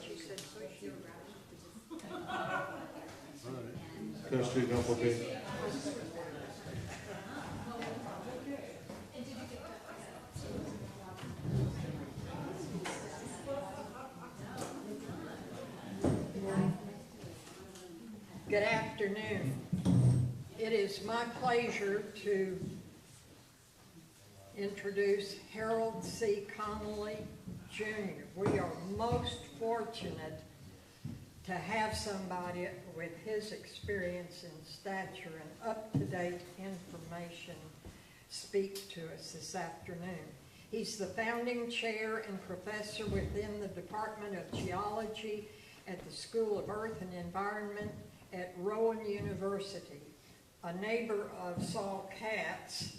She said push your Trustee Appleby. Good afternoon. It is my pleasure to introduce Harold C. Connolly, Jr. We are most fortunate to have somebody with his experience and stature and up-to-date information speak to us this afternoon. He's the founding chair and professor within the Department of Geology at the School of Earth and Environment at Rowan University, a neighbor of Saul Katz.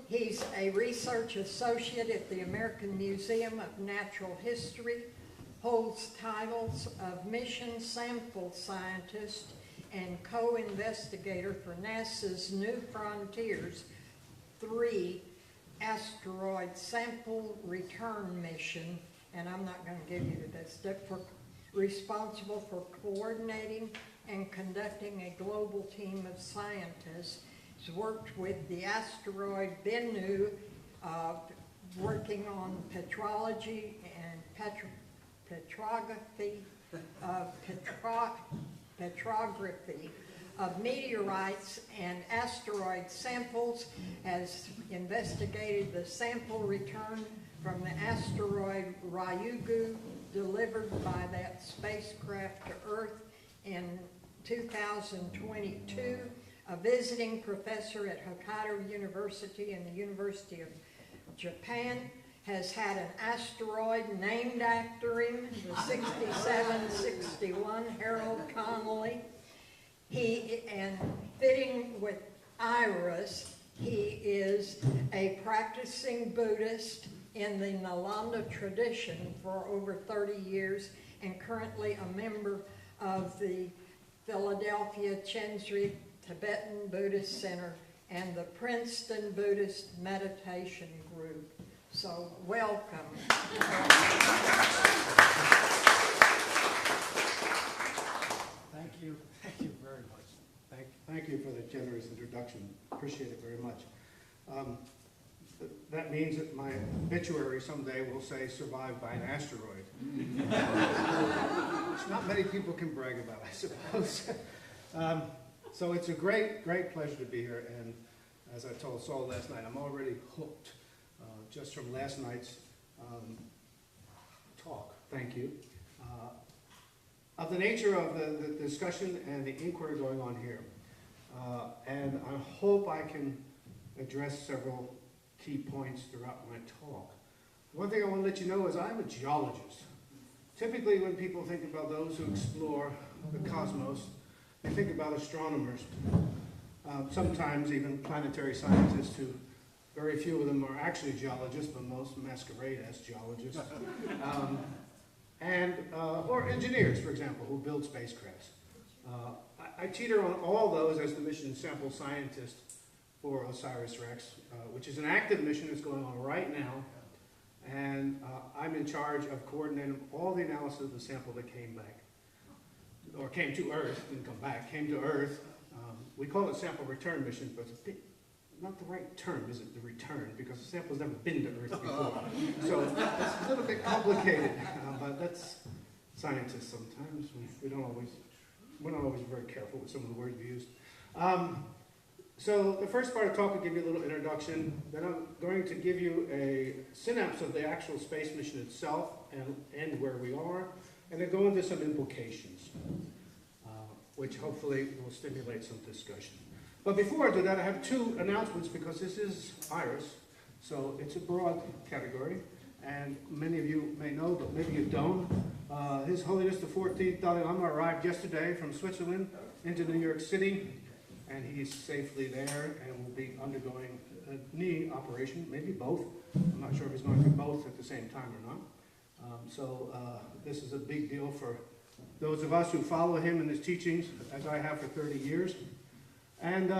He's a research associate at the American Museum of Natural History, holds titles of mission sample scientist and co-investigator for NASA's New Frontiers 3 asteroid sample return mission, and I'm not going to give you this, responsible for coordinating and conducting a global team of scientists. He's worked with the asteroid Bennu, working on petrology and petrography of meteorites and asteroid samples, has investigated the sample return from the asteroid Ryugu delivered by that spacecraft to Earth in 2022, a visiting professor at Hokkaido University and the University of Japan, has had an asteroid named after him, the 6761 Harold Connolly. And fitting with IRAS, he is a practicing Buddhist in the Nalanda tradition for over 30 years and currently a member of the Philadelphia Chensri Tibetan Buddhist Center and the Princeton Buddhist Meditation Group. So welcome. Thank you very much. Thank you for the generous introduction. Appreciate it very much. That means that my obituary someday will say survived by an asteroid. Which not many people can brag about, I suppose. So it's a great pleasure to be here, and as I told Saul last night, I'm already hooked just from last night's talk. Thank you. Of the nature of the discussion and the inquiry going on here. And I hope I can address several key points throughout my talk. One thing I want to let you know is I'm a geologist. Typically when people think about those who explore the cosmos, they think about astronomers, sometimes even planetary scientists, who very few of them are actually geologists, but most masquerade as geologists. Or engineers, for example, who build spacecrafts. I teeter on all those as the mission sample scientist for OSIRIS-REx, which is an active mission that's going on right now, and I'm in charge of coordinating all the analysis of the sample that came back, or came to Earth, didn't come back, came to Earth. We call it sample return missions, but it's not the right term, is it, the return, because the sample's never been to Earth before. So it's a little bit complicated, but that's scientists sometimes. We're not always very careful with some of the words we use. So the first part of the talk will give you a little introduction, then I'm going to give you a synapse of the actual space mission itself and where we are, and then go into some implications, which hopefully will stimulate some discussion. But before I do that, I have two announcements, because this is IRAS, so it's a broad category, and many of you may know, but maybe you don't. His Holiness the 14th Dalai Lama arrived yesterday from Switzerland into New York City, and he's safely there and will be undergoing a knee operation, maybe both. I'm not sure if he's going through both at the same time or not. This is a big deal for those of us who follow him and his teachings, as I have for 30 years. And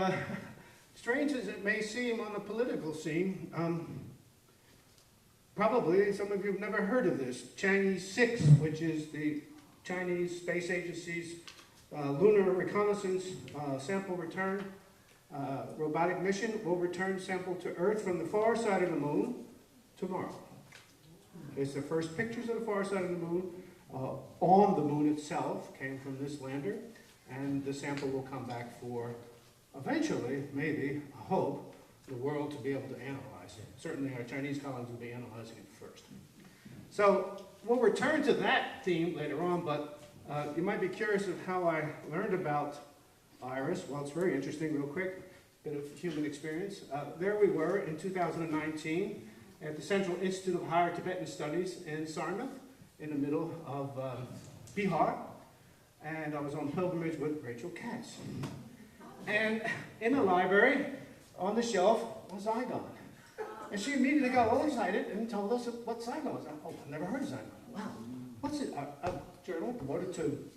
strange as it may seem on the political scene, Probably some of you have never heard of this. Chang'e 6, which is the Chinese Space Agency's lunar reconnaissance sample return robotic mission, will return sample to Earth from the far side of the moon tomorrow. It's the first pictures of the far side of the moon on the moon itself came from this lander, and the sample will come back for eventually, maybe, I hope, the world to be able to analyze it. Certainly our Chinese colleagues will be analyzing it first. So we'll return to that theme later on, but you might be curious of how I learned about IRAS. Well, it's very interesting, real quick, bit of human experience. There we were in 2019 at the Central Institute of Higher Tibetan Studies in Sarnath, in the middle of Bihar, and I was on pilgrimage with Rachel Katz. And in the library, on the shelf, was Zygon. And she immediately got all excited and told us what Zygon was. Oh, I've never heard of Zygon. Wow. What's it? A journal devoted to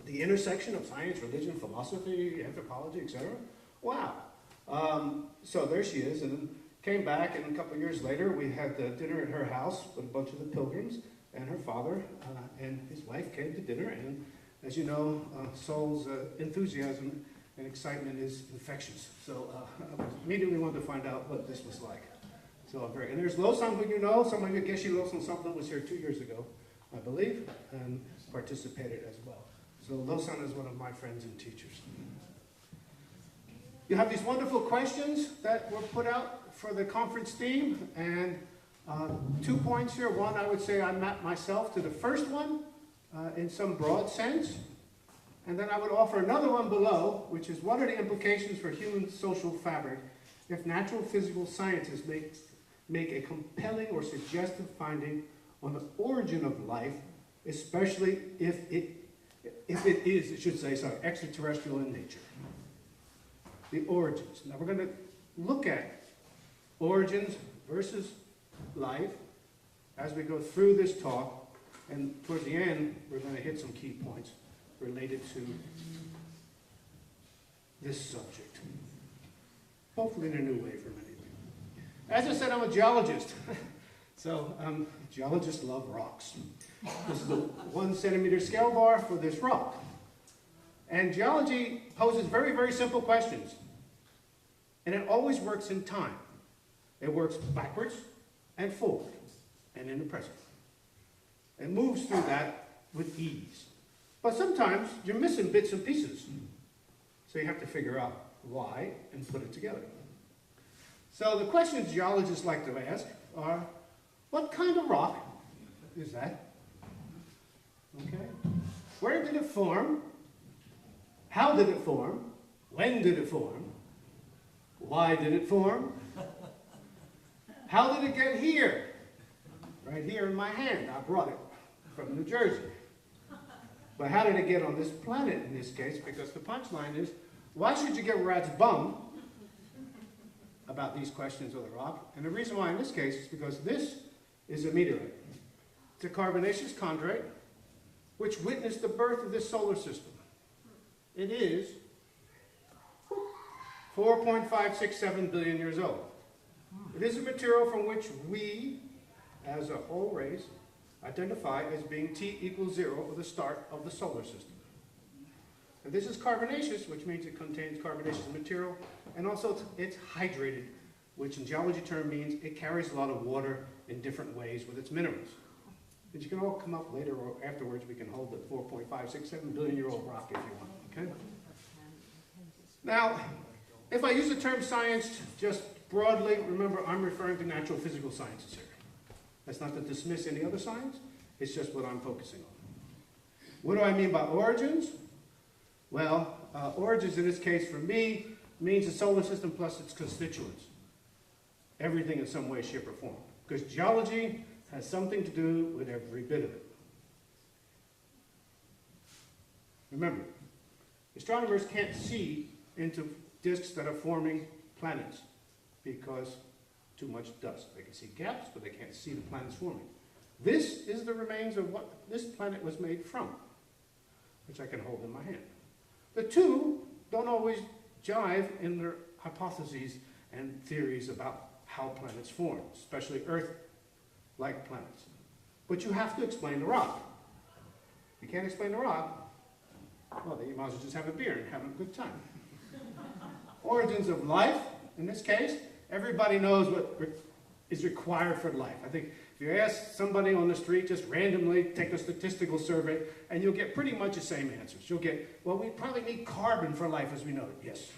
the intersection of science, religion, philosophy, anthropology, etc. Wow. So there she is, and came back, and a couple of years later, we had dinner at her house with a bunch of the pilgrims, and her father and his wife came to dinner, and as you know, Seoul's enthusiasm and excitement is infectious. So I immediately wanted to find out what this was like. So I'm very, and there's Lo-san, who you know. Some of you, Geshe Lo-san something was here 2 years ago, I believe, and participated as well. So Lo-san is one of my friends and teachers. You have these wonderful questions that were put out for the conference theme, and 2 points here. One, I would say I mapped myself to the first one in some broad sense. And then I would offer another one below, which is what are the implications for human social fabric if natural physical scientists make a compelling or suggestive finding on the origin of life, especially if it is, it should say, sorry, extraterrestrial in nature. The origins. Now we're going to look at origins versus life as we go through this talk, and towards the end we're going to hit some key points related to this subject. Hopefully in a new way for many of you. As I said, I'm a geologist. So geologists love rocks. This is the 1 centimeter scale bar for this rock. And geology poses very, very simple questions. And it always works in time. It works backwards and forward and in the present. It moves through that with ease. But sometimes you're missing bits and pieces. So you have to figure out why and put it together. So the questions geologists like to ask are, what kind of rock is that? Okay. Where did it form? How did it form? When did it form? Why did it form? How did it get here? Right here in my hand. I brought it from New Jersey. But how did it get on this planet in this case? Because the punchline is, why should you get rat's bum about these questions of the rock? And the reason why in this case is because this is a meteorite. It's a carbonaceous chondrite which witnessed the birth of this solar system. It is 4.567 billion years old. It is a material from which we, as a whole race, identify as being T equals 0 for the start of the solar system. And this is carbonaceous, which means it contains carbonaceous material, and also it's hydrated, which in geology term means it carries a lot of water in different ways with its minerals. But you can all come up later or afterwards, we can hold the 4.567 billion year old rock if you want, okay? Now, if I use the term science just broadly, remember I'm referring to natural physical sciences here. That's not to dismiss any other science, it's just what I'm focusing on. What do I mean by origins? Well, origins in this case for me means the solar system plus its constituents. Everything in some way, shape, or form. Because geology has something to do with every bit of it. Remember, astronomers can't see into disks that are forming planets because too much dust. They can see gaps, but they can't see the planets forming. This is the remains of what this planet was made from, which I can hold in my hand. The two don't always jive in their hypotheses and theories about how planets form, especially Earth like planets. But you have to explain the rock. If you can't explain the rock, well, then you might as well just have a beer and have a good time. Origins of life, in this case, everybody knows what is required for life. I think if you ask somebody on the street, just randomly take a statistical survey, and you'll get pretty much the same answers. You'll get, well, we probably need carbon for life as we know it. Yes.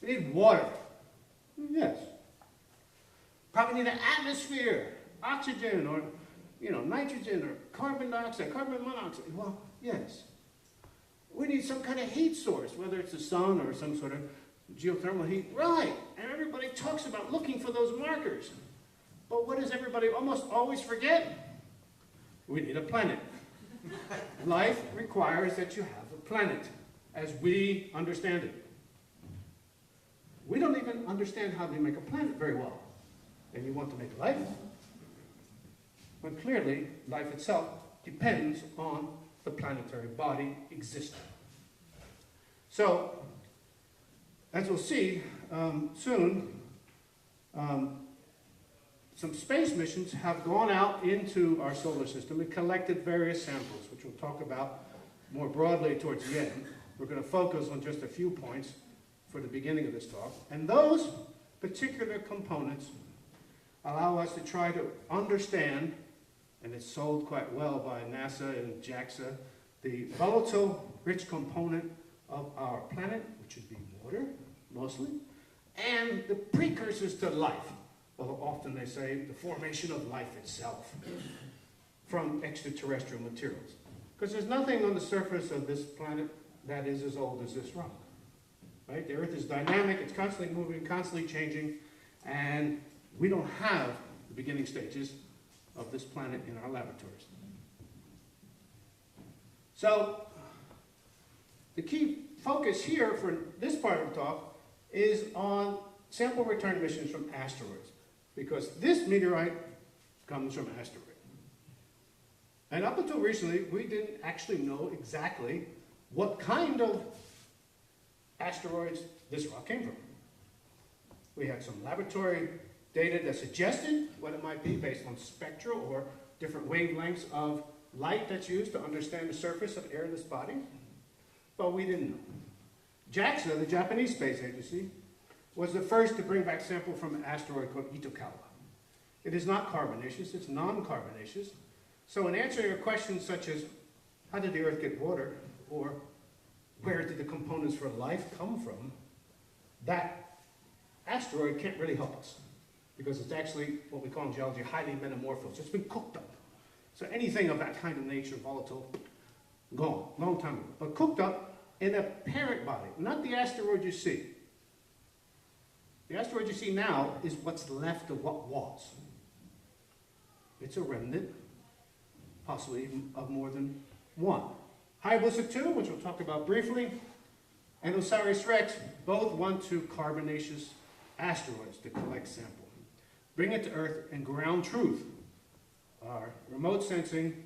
We need water. Yes. Probably need an atmosphere, oxygen, or nitrogen, or carbon dioxide, carbon monoxide. Well, yes. We need some kind of heat source, whether it's the sun or some sort of geothermal heat. Right. And everybody talks about looking for those markers. But what does everybody almost always forget? We need a planet. Life requires that you have a planet, as we understand it. We don't even understand how to make a planet very well. And you want to make life? When clearly, life itself depends on the planetary body existing. So, as we'll see soon, some space missions have gone out into our solar system and collected various samples, which we'll talk about more broadly towards the end. We're going to focus on just a few points for the beginning of this talk. And those particular components allow us to try to understand, and it's sold quite well by NASA and JAXA, the volatile-rich component of our planet, which would be water, mostly, and the precursors to life. Although often they say the formation of life itself from extraterrestrial materials. Because there's nothing on the surface of this planet that is as old as this rock. Right? The Earth is dynamic, it's constantly moving, constantly changing, and we don't have the beginning stages of this planet in our laboratories. So, the key focus here for this part of the talk is on sample return missions from asteroids, because this meteorite comes from an asteroid. And up until recently, we didn't actually know exactly what kind of asteroids this rock came from. We had some laboratory data that suggested what it might be based on spectra or different wavelengths of light that's used to understand the surface of airless bodies, but we didn't know. JAXA, the Japanese space agency, was the first to bring back a sample from an asteroid called Itokawa. It is not carbonaceous, it's non-carbonaceous. So in answering a question such as, how did the Earth get water, or where did the components for life come from, that asteroid can't really help us, because it's actually, what we call in geology, highly metamorphosed. It's been cooked up. So anything of that kind of nature, volatile, gone, long time ago. But cooked up in a parent body, not the asteroid you see. The asteroid you see now is what's left of what was. It's a remnant, possibly even of more than one. Hayabusa 2, which we'll talk about briefly, and OSIRIS-REx both want to carbonaceous asteroids to collect sample. Bring it to Earth and ground truth, our remote sensing,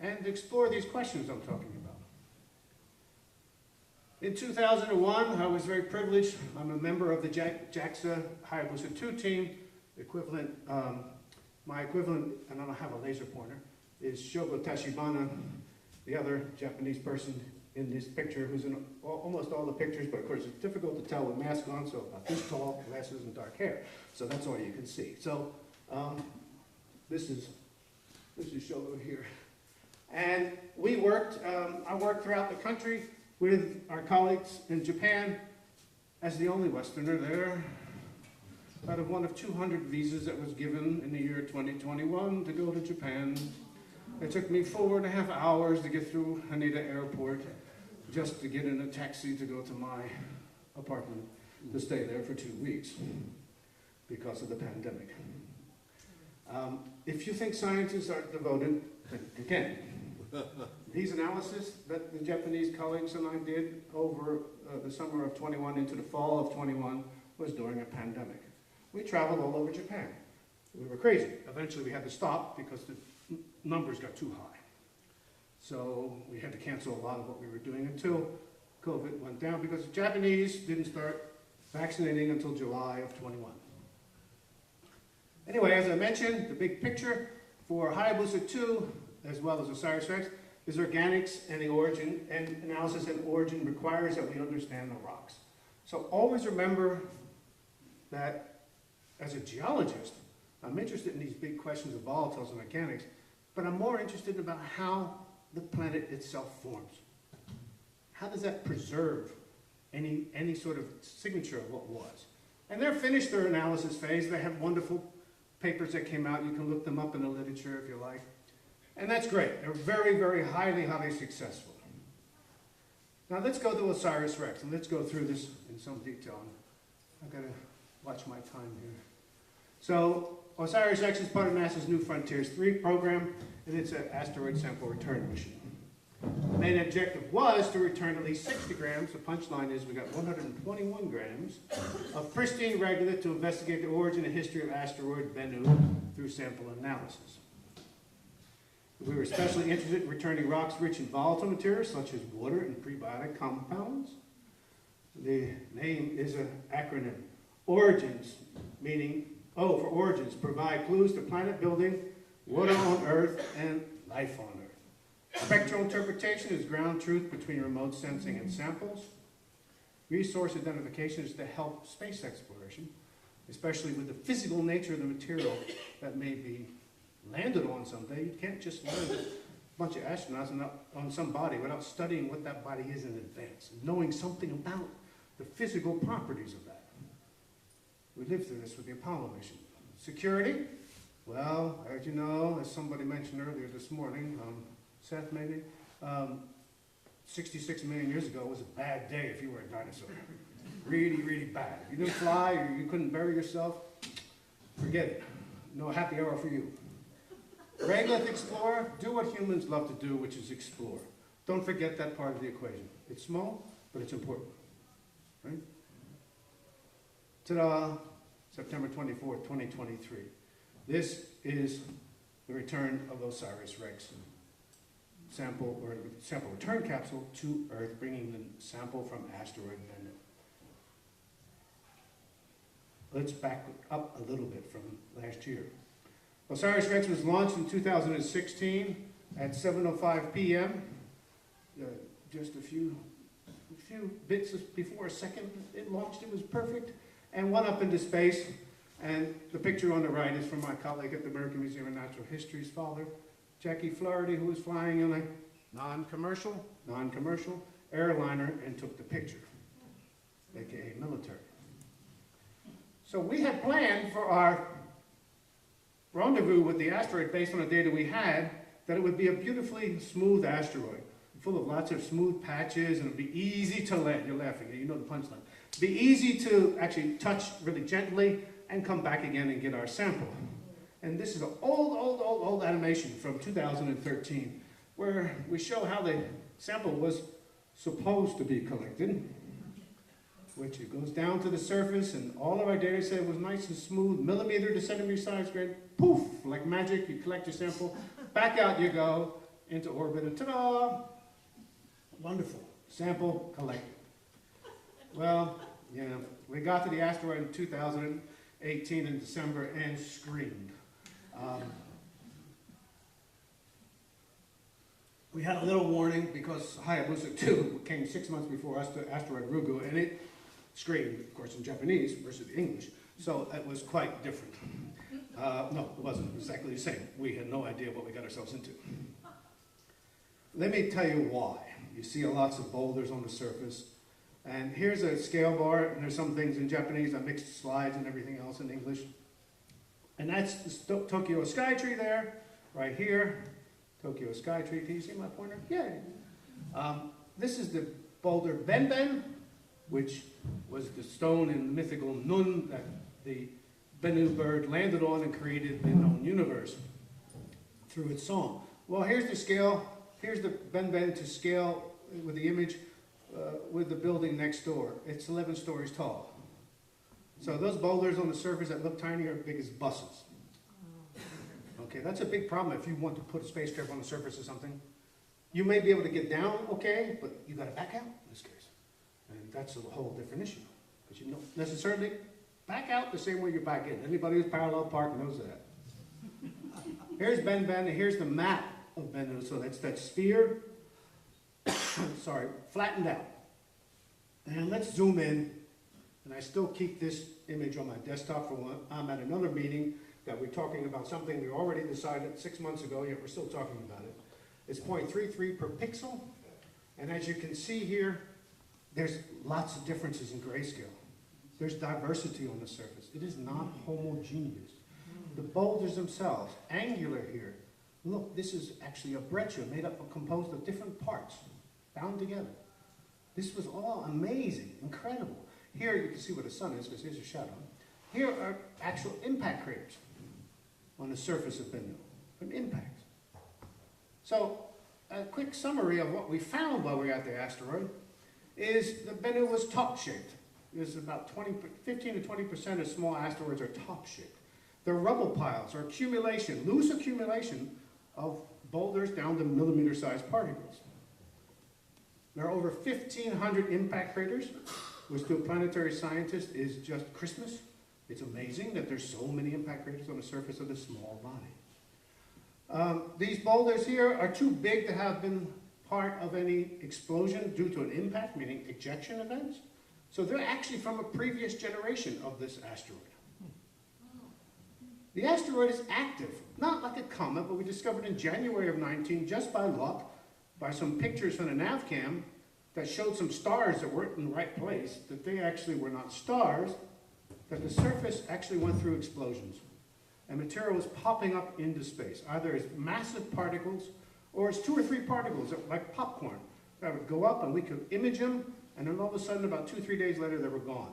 and explore these questions I'm talking about. In 2001, I was very privileged. I'm a member of the JAXA Hayabusa 2 team. My equivalent, and I don't have a laser pointer, is Shogo Tachibana, the other Japanese person in this picture, who's in almost all the pictures, but of course it's difficult to tell with mask on, so about this tall, glasses, and dark hair. So that's all you can see. So this is Shogo here. And we worked, I worked throughout the country with our colleagues in Japan as the only Westerner there, out of one of 200 visas that was given in the year 2021 to go to Japan. It took me 4.5 hours to get through Haneda Airport just to get in a taxi to go to my apartment to stay there for 2 weeks because of the pandemic. If you think scientists are devoted, think again. These analyses that the Japanese colleagues and I did over the summer of 21 into the fall of 21 was during a pandemic. We traveled all over Japan. We were crazy. Eventually we had to stop because the numbers got too high. So we had to cancel a lot of what we were doing until COVID went down, because the Japanese didn't start vaccinating until July of 21. Anyway, as I mentioned, the big picture, for Hayabusa 2, as well as OSIRIS-REx, is organics and the origin, and analysis and origin requires that we understand the rocks. So always remember that as a geologist, I'm interested in these big questions of volatiles and mechanics, but I'm more interested about how the planet itself forms. How does that preserve any sort of signature of what was? And they're finished their analysis phase. They have wonderful papers that came out. You can look them up in the literature if you like. And that's great. They're very, very highly successful. Now let's go to OSIRIS-REx, and let's go through this in some detail. I've got to watch my time here. So OSIRIS-REx is part of NASA's New Frontiers 3 program, and it's an asteroid sample return mission. The main objective was to return at least 60 grams. The punchline is we got 121 grams of pristine regolith to investigate the origin and history of asteroid Bennu through sample analysis. We were especially interested in returning rocks rich in volatile materials such as water and prebiotic compounds. The name is an acronym. Origins, meaning O for origins, provide clues to planet building, water on Earth, and life on Earth. Spectral interpretation is ground truth between remote sensing and samples. Resource identification is to help space exploration, especially with the physical nature of the material that may be landed on someday. You can't just land a bunch of astronauts on some body without studying what that body is in advance, knowing something about the physical properties of that. We lived through this with the Apollo mission. Security, well, as you know, as somebody mentioned earlier this morning, Seth maybe, 66 million years ago was a bad day if you were a dinosaur. Really, really bad. If you didn't fly or you couldn't bury yourself, forget it. No happy hour for you. Regolith Explorer, do what humans love to do, which is explore. Don't forget that part of the equation. It's small, but it's important. Right? Ta-da! September 24th, 2023. This is the return of OSIRIS-REx sample return capsule to Earth, bringing the sample from asteroid Bennu. Let's back up a little bit from last year. OSIRIS-REx was launched in 2016 at 7:05 p.m. Just a few bits before a second it launched. It was perfect and went up into space. And the picture on the right is from my colleague at the American Museum of Natural History's father, Jackie Flaherty, who was flying in a non-commercial airliner and took the picture, aka military. So we had planned for our rendezvous with the asteroid based on the data we had, that it would be a beautifully smooth asteroid, full of lots of smooth patches, and it would be easy to land. You're laughing, you know the punchline. It'd be easy to actually touch really gently and come back again and get our sample. And this is an old animation from 2013, where we show how the sample was supposed to be collected, which it goes down to the surface, and all of our data said it was nice and smooth, millimeter to centimeter size grade, poof, like magic, you collect your sample, back out you go, into orbit, and ta-da! Wonderful, sample collected. Well, we got to the asteroid in 2018 in December and screamed. We had a little warning because Hayabusa 2 came 6 months before us to asteroid Ryugu, and it screamed, of course, in Japanese versus English, so it was quite different. No, it wasn't exactly the same. We had no idea what we got ourselves into. Let me tell you why. You see lots of boulders on the surface, and here's a scale bar, and there's some things in Japanese. I mixed slides and everything else in English. And that's the Tokyo Skytree there, right here. Tokyo Skytree. Can you see my pointer? Yeah. This is the boulder Benben, which was the stone in the mythical Nun that the Bennu bird landed on and created the known universe through its song. Well, here's the scale. Here's the Benben to scale with the image with the building next door. It's 11 stories tall. So those boulders on the surface that look tiny are big as buses. Okay, that's a big problem if you want to put a spacecraft on the surface of something. You may be able to get down okay, but you got to back out in this case. And that's a whole different issue. Because you don't necessarily back out the same way you back in. Anybody who's parallel park knows that. Here's Ben, and here's the map of Bennu. So that's that sphere, sorry, flattened out. And let's zoom in, and I still keep this image on my desktop for when I'm at another meeting that we're talking about something we already decided 6 months ago, yet we're still talking about it. It's 0.33 per pixel, and as you can see here, there's lots of differences in grayscale. There's diversity on the surface. It is not homogeneous. The boulders themselves, angular here. Look, this is actually a breccia made up of composed of different parts, bound together. This was all amazing, incredible. Here you can see where the sun is, because here's a shadow. Here are actual impact craters on the surface of Bennu, from impact. So, a quick summary of what we found while we were at the asteroid is that Bennu was top-shaped. There's about 15 to 20% of small asteroids are top-shaped. They're rubble piles or accumulation, loose accumulation of boulders down to millimeter-sized particles. There are over 1,500 impact craters, which to a planetary scientist is just Christmas. It's amazing that there's so many impact craters on the surface of this small body. These boulders here are too big to have been part of any explosion due to an impact, meaning ejection events. So they're actually from a previous generation of this asteroid. The asteroid is active, not like a comet, but we discovered in January of 19, just by luck, by some pictures from the NavCam that showed some stars that weren't in the right place, that they actually were not stars, that the surface actually went through explosions. And material was popping up into space, either as massive particles or as 2 or 3 particles, like popcorn, that would go up and we could image them, and then all of a sudden, about 2 or 3 days later, they were gone.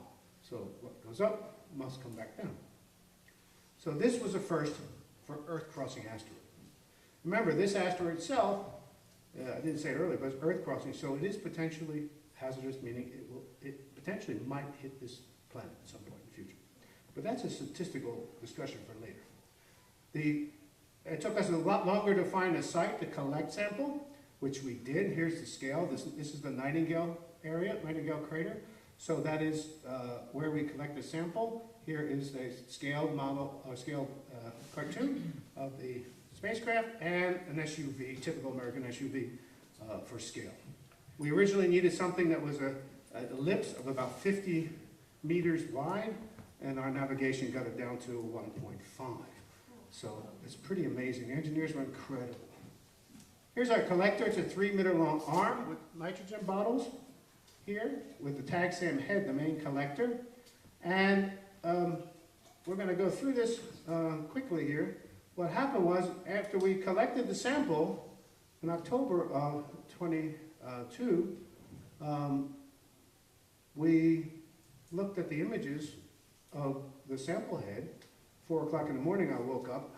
So what goes up must come back down. So this was a first for Earth-crossing asteroid. Remember, this asteroid itself, I didn't say it earlier, but it's Earth-crossing, so it is potentially hazardous, meaning it potentially might hit this planet at some point in the future. But that's a statistical discussion for later. It took us a lot longer to find a site to collect sample, which we did. Here's the scale. This is the Nightingale area, Nightingale crater. So that is where we collect the sample. Here is a scaled model, or scaled cartoon of the spacecraft and an SUV, typical American SUV for scale. We originally needed something that was an ellipse of about 50 meters wide, and our navigation got it down to 1.5. So it's pretty amazing. The engineers were incredible. Here's our collector. It's a 3-meter long arm with nitrogen bottles here with the tag SAM head, the main collector. And we're going to go through this quickly here. What happened was, after we collected the sample in October of 22, we looked at the images of the sample head. 4 o'clock in the morning I woke up,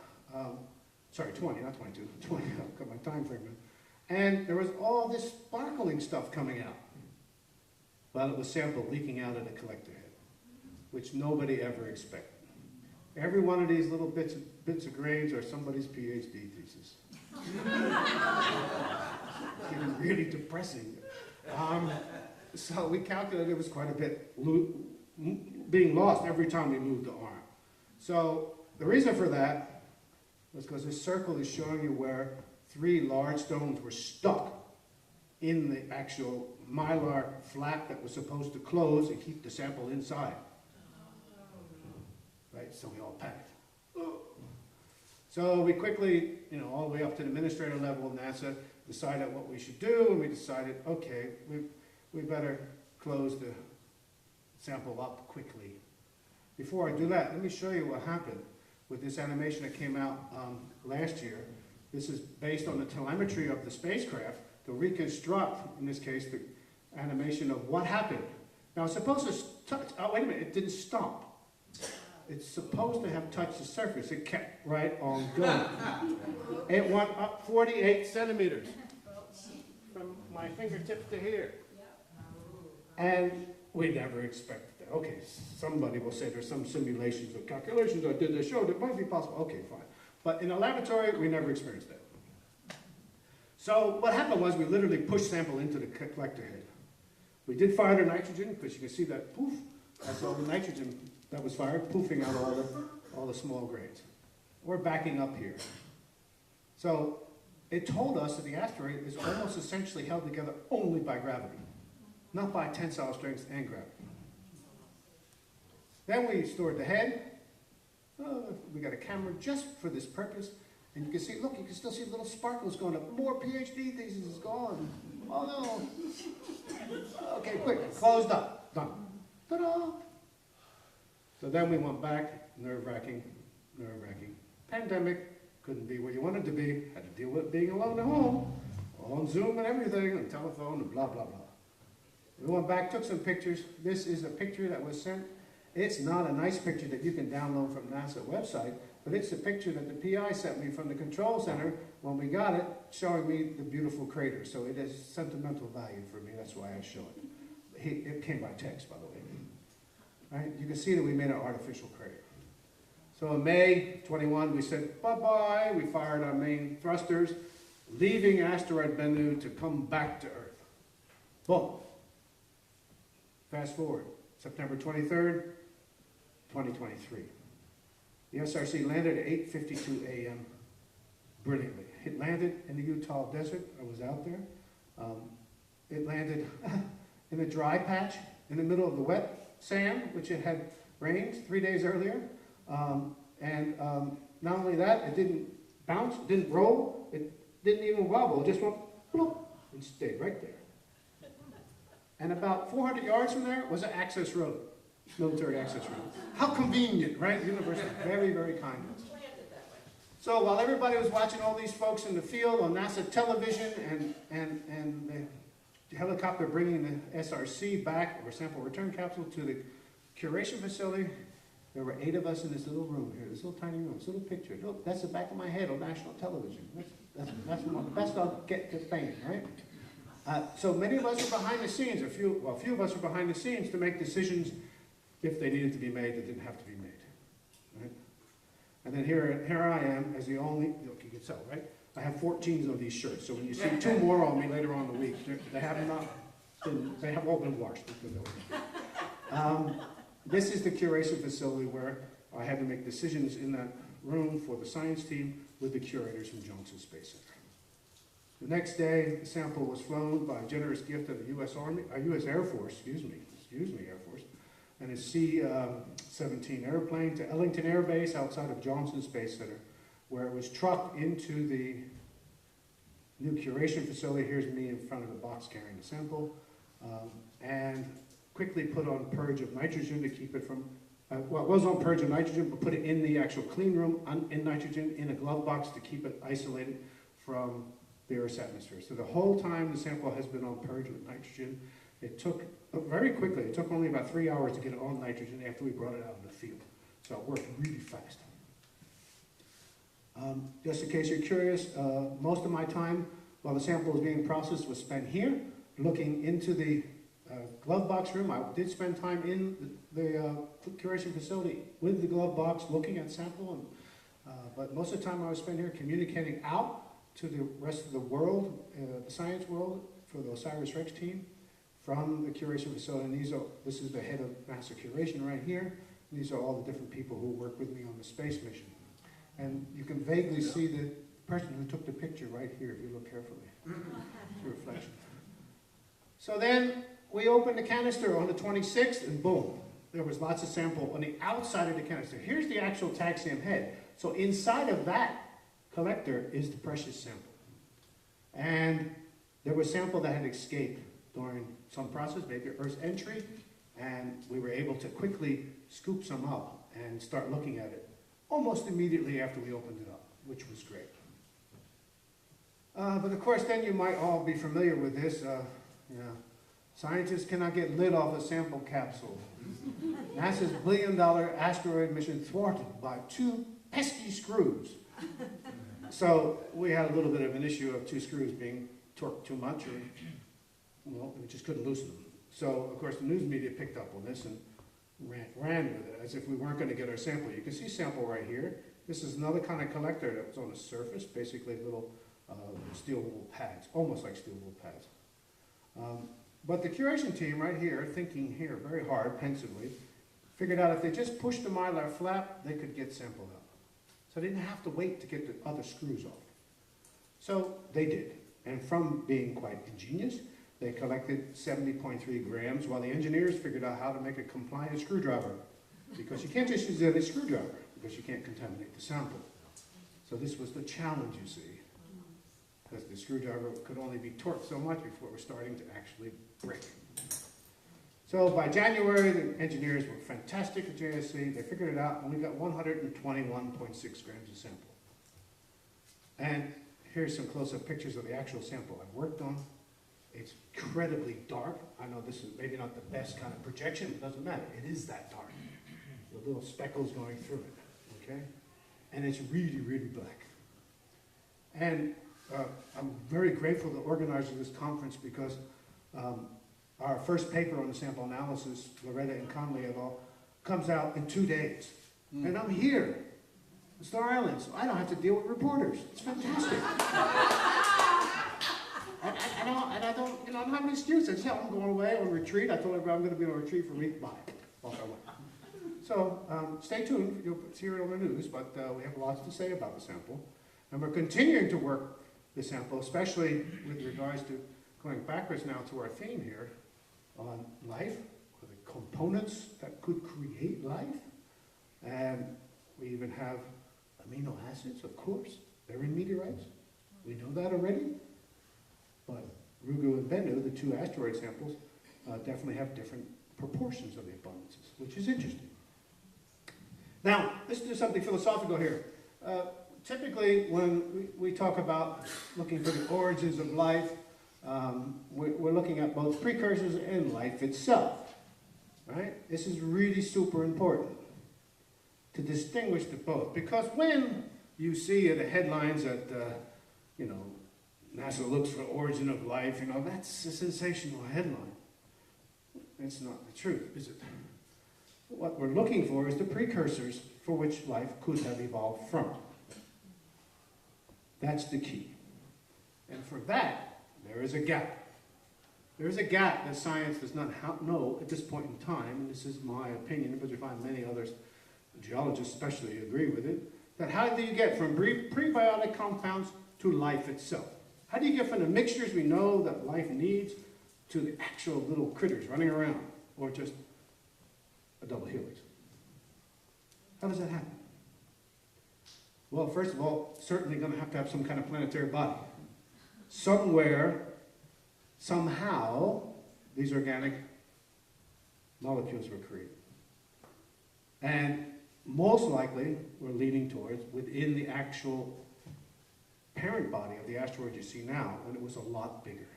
sorry, 20, not 22, 20, I've got my time frame in. And there was all this sparkling stuff coming out. Well, it was sample leaking out of the collector head, which nobody ever expected. Every one of these little bits of grains are somebody's PhD thesis. Getting really depressing. So we calculated it was quite a bit being lost every time we moved the arm. So the reason for that was because this circle is showing you where 3 large stones were stuck in the actual mylar flap that was supposed to close and keep the sample inside. Right, so we all panicked. So we quickly, all the way up to the administrator level of NASA, decided what we should do, and we decided, okay, we better close the sample up quickly. Before I do that, let me show you what happened with this animation that came out last year. This is based on the telemetry of the spacecraft to reconstruct, in this case, the animation of what happened. Now, it's supposed to touch, oh, wait a minute, it didn't stop. It's supposed to have touched the surface. It kept right on going. It went up 48 centimeters from my fingertips to here. And we never expected that. Okay, somebody will say there's some simulations or calculations I did that showed it might be possible. Okay, fine. But in a laboratory, we never experienced that. So what happened was we literally pushed sample into the collector head. We did fire the nitrogen, because you can see that poof, that's all the nitrogen that was fired, poofing out all the small grains. We're backing up here. So it told us that the asteroid is almost essentially held together only by gravity, not by tensile strength and gravity. Then we stored the head. We got a camera just for this purpose. And you can see, look, you can still see little sparkles going up. More PhD thesis is gone. Oh no. Okay, quick, closed up, done. Ta-da! So then we went back, nerve-wracking. Pandemic, couldn't be where you wanted to be, had to deal with being alone at home, on Zoom and everything, and telephone and blah, blah, blah. We went back, took some pictures. This is a picture that was sent. It's not a nice picture that you can download from NASA website, but it's a picture that the PI sent me from the control center when we got it, showing me the beautiful crater. So it has sentimental value for me. That's why I show it. It came by text, by the way. Right? You can see that we made an artificial crater. So in May 21, we said bye-bye. We fired our main thrusters, leaving asteroid Bennu to come back to Earth. Boom. Fast forward, September 23rd, 2023. The SRC landed at 8:52 a.m. brilliantly. It landed in the Utah desert. I was out there. It landed in a dry patch in the middle of the wet sand, which it had rained 3 days earlier. Not only that, it didn't bounce, it didn't roll, it didn't even wobble. It just went bloop, and stayed right there. And about 400 yards from there was an access road, military access road. How convenient, right? The universe is very, very kind. So while everybody was watching all these folks in the field on NASA television and the helicopter bringing the SRC back, or sample return capsule, to the curation facility, there were 8 of us in this little room here, this little tiny room, this little picture. Look, that's the back of my head on national television. That's the best I'll get to fame, right? So many of us are behind the scenes, a few of us are behind the scenes to make decisions if they needed to be made that didn't have to be made. Right? And then here I am as the only, look, you can tell, right? I have 14 of these shirts, so when you see 2 more on me later on in the week, they have all been washed. This is the curation facility where I had to make decisions in that room for the science team with the curators from Johnson Space Center. The next day, the sample was flown by a generous gift of the U.S. Air Force, Air Force, and a C-17 airplane to Ellington Air Base outside of Johnson Space Center, where it was trucked into the new curation facility. Here's me in front of the box carrying the sample, and quickly put on purge of nitrogen to keep it from, well, it was on purge of nitrogen, but put it in the actual clean room in nitrogen in a glove box to keep it isolated from the Earth's atmosphere. So the whole time the sample has been on purge with nitrogen. It took, very quickly, it took only about 3 hours to get it on nitrogen after we brought it out in the field. So it worked really fast. Just in case you're curious, most of my time while the sample was being processed was spent here, looking into the glove box room. I did spend time in the curation facility with the glove box looking at sample, but most of the time I was spent here communicating out to the rest of the world, the science world, for the OSIRIS-REx team from the curation facility. And this is the head of NASA curation right here. These are all the different people who work with me on the space mission. And you can vaguely see the person who took the picture right here if you look carefully. It's a reflection. So then we opened the canister on the 26th, and boom, there was lots of sample on the outside of the canister. Here's the actual TAGSAM head. So inside of that collector is the precious sample. And there was sample that had escaped during some process, maybe Earth's entry, and we were able to quickly scoop some up and start looking at it almost immediately after we opened it up, which was great. But of course, then you might all be familiar with this. Scientists cannot get lid off a sample capsule. NASA's billion-dollar asteroid mission thwarted by 2 pesky screws. So we had a little bit of an issue of 2 screws being torqued too much, or, well, we just couldn't loosen them. So, of course, the news media picked up on this and ran with it as if we weren't going to get our sample. You can see sample right here. This is another kind of collector that was on the surface, basically little steel wool pads, almost like steel wool pads. But the curation team right here, thinking here very hard, pensively, figured out if they just pushed the mylar flap, they could get sample out. So they didn't have to wait to get the other screws off. So they did. And from being quite ingenious, they collected 70.3 grams while the engineers figured out how to make a compliant screwdriver. Because you can't just use any screwdriver because you can't contaminate the sample. So this was the challenge, you see. Because the screwdriver could only be torqued so much before it was starting to actually break. So by January, the engineers were fantastic at JSC. They figured it out, and we got 121.6 grams of sample. And here's some close-up pictures of the actual sample I've worked on. It's incredibly dark. I know this is maybe not the best kind of projection. It doesn't matter. It is that dark. The little speckles going through it, okay? And it's really, really black. And I'm very grateful to the organizers of this conference because our first paper on the sample analysis, Loretta and Connolly et al., comes out in 2 days. And I'm here in Star Island, so I don't have to deal with reporters. It's fantastic. I don't have an excuse. I said, I'm going away on retreat. I told everybody I'm going to be on a retreat for a week. Bye. Walk away. So stay tuned. You'll hear it on the news, but we have lots to say about the sample. And we're continuing to work the sample, especially with regards to going backwards now to our theme here on life, or the components that could create life. And we even have amino acids, of course. They're in meteorites. We know that already. But Rugu and Bennu, the 2 asteroid samples, definitely have different proportions of the abundances, which is interesting. Now, let's do something philosophical here. Typically, when we talk about looking for the origins of life, we're looking at both precursors and life itself, right? This is really super important to distinguish the both, because when you see the headlines that, NASA looks for origin of life, that's a sensational headline. It's not the truth, is it? What we're looking for is the precursors for which life could have evolved from. That's the key. And for that, there is a gap. There is a gap that science does not know at this point in time, and this is my opinion, but you find many others, geologists especially, agree with it, that how do you get from prebiotic compounds to life itself? How do you get from the mixtures we know that life needs to the actual little critters running around, or just a double helix? How does that happen? Well, first of all, certainly going to have some kind of planetary body. Somewhere, somehow, these organic molecules were created. And most likely, we're leaning towards within the actual parent body of the asteroid you see now, when it was a lot bigger.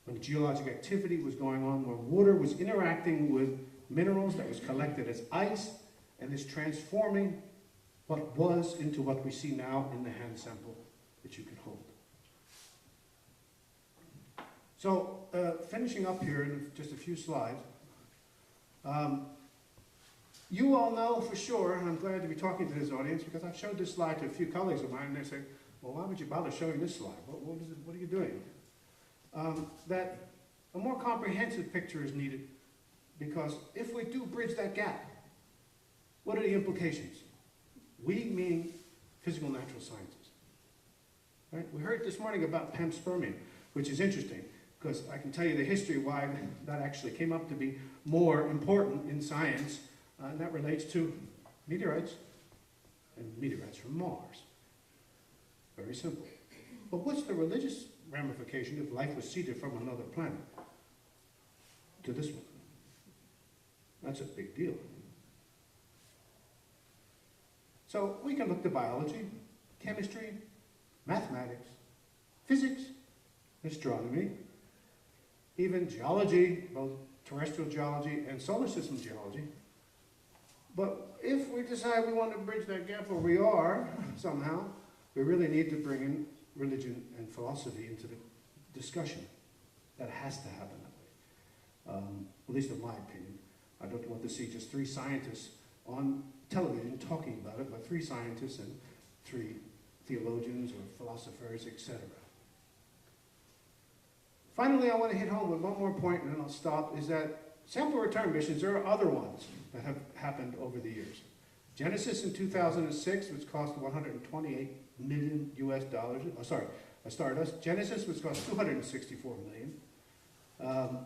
When geologic activity was going on, when water was interacting with minerals that was collected as ice, and is transforming what was into what we see now in the hand sample that you can hold. So, finishing up here in just a few slides, you all know for sure, and I'm glad to be talking to this audience, because I've showed this slide to a few colleagues of mine, and they say, well, why would you bother showing this slide? What are you doing? That a more comprehensive picture is needed, because if we do bridge that gap, what are the implications? We mean physical natural sciences. Right? We heard this morning about panspermia, which is interesting, because I can tell you the history why that actually came up to be more important in science, and that relates to meteorites, and meteorites from Mars. Very simple. But what's the religious ramification if life was seeded from another planet to this one? That's a big deal. So we can look to biology, chemistry, mathematics, physics, astronomy, even geology, both terrestrial geology and solar system geology. But if we decide we want to bridge that gap, or we are somehow, we really need to bring in religion and philosophy into the discussion. That has to happen that way. At least in my opinion. I don't want to see just 3 scientists on television talking about it, but 3 scientists and 3 theologians or philosophers, etc. Finally, I want to hit home with one more point, and then I'll stop, is that sample return missions, there are other ones that have happened over the years. Genesis in 2006, which cost $128 million US dollars. Oh, sorry, Stardust. Genesis, which cost 264 million.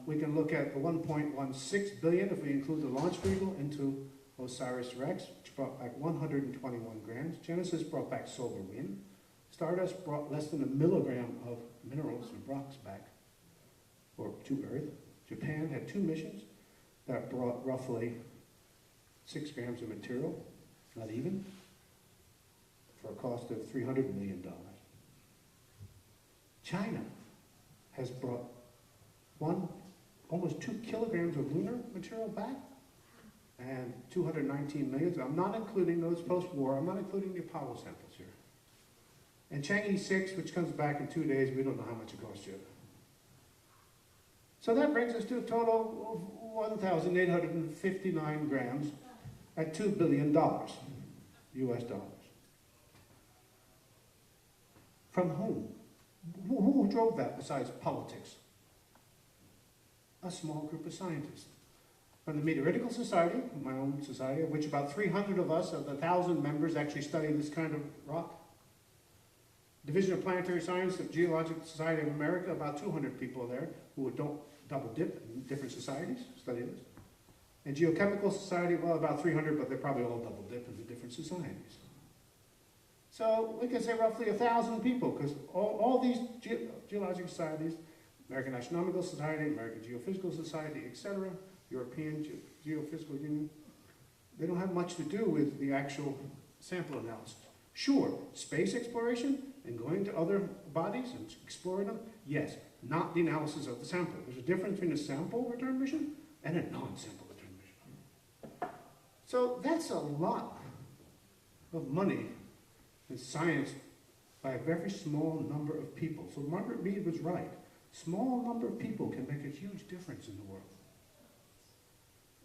We can look at the 1.16 billion if we include the launch vehicle into OSIRIS-REx, which brought back 121 grams. Genesis brought back solar wind. Stardust brought less than 1 milligram of minerals and rocks back, or to Earth. Japan had 2 missions that brought roughly 6 grams of material, not even, for a cost of $300 million. China has brought almost 2 kilograms of lunar material back, and 219 million. I'm not including those post-war. I'm not including the Apollo samples here. And Chang'e 6, which comes back in 2 days, we don't know how much it costs yet. So that brings us to a total of 1,859 grams at $2 billion, US dollars. From whom? Who drove that besides politics? A small group of scientists. From the Meteoritical Society, my own society, of which about 300 of us, of the 1,000 members, actually study this kind of rock. Division of Planetary Science of Geological Society of America, about 200 people there who don't double dip in different societies, study this. And Geochemical Society, well, about 300, but they're probably all double dip into different societies. So we can say roughly 1,000 people, because all these geological societies, American Astronomical Society, American Geophysical Society, etc., European Geophysical Union, they don't have much to do with the actual sample analysis. Sure, space exploration and going to other bodies and exploring them, yes, not the analysis of the sample. There's a difference between a sample return mission and a non-sample return mission. So that's a lot of money in science by a very small number of people. So Margaret Mead was right. Small number of people can make a huge difference in the world.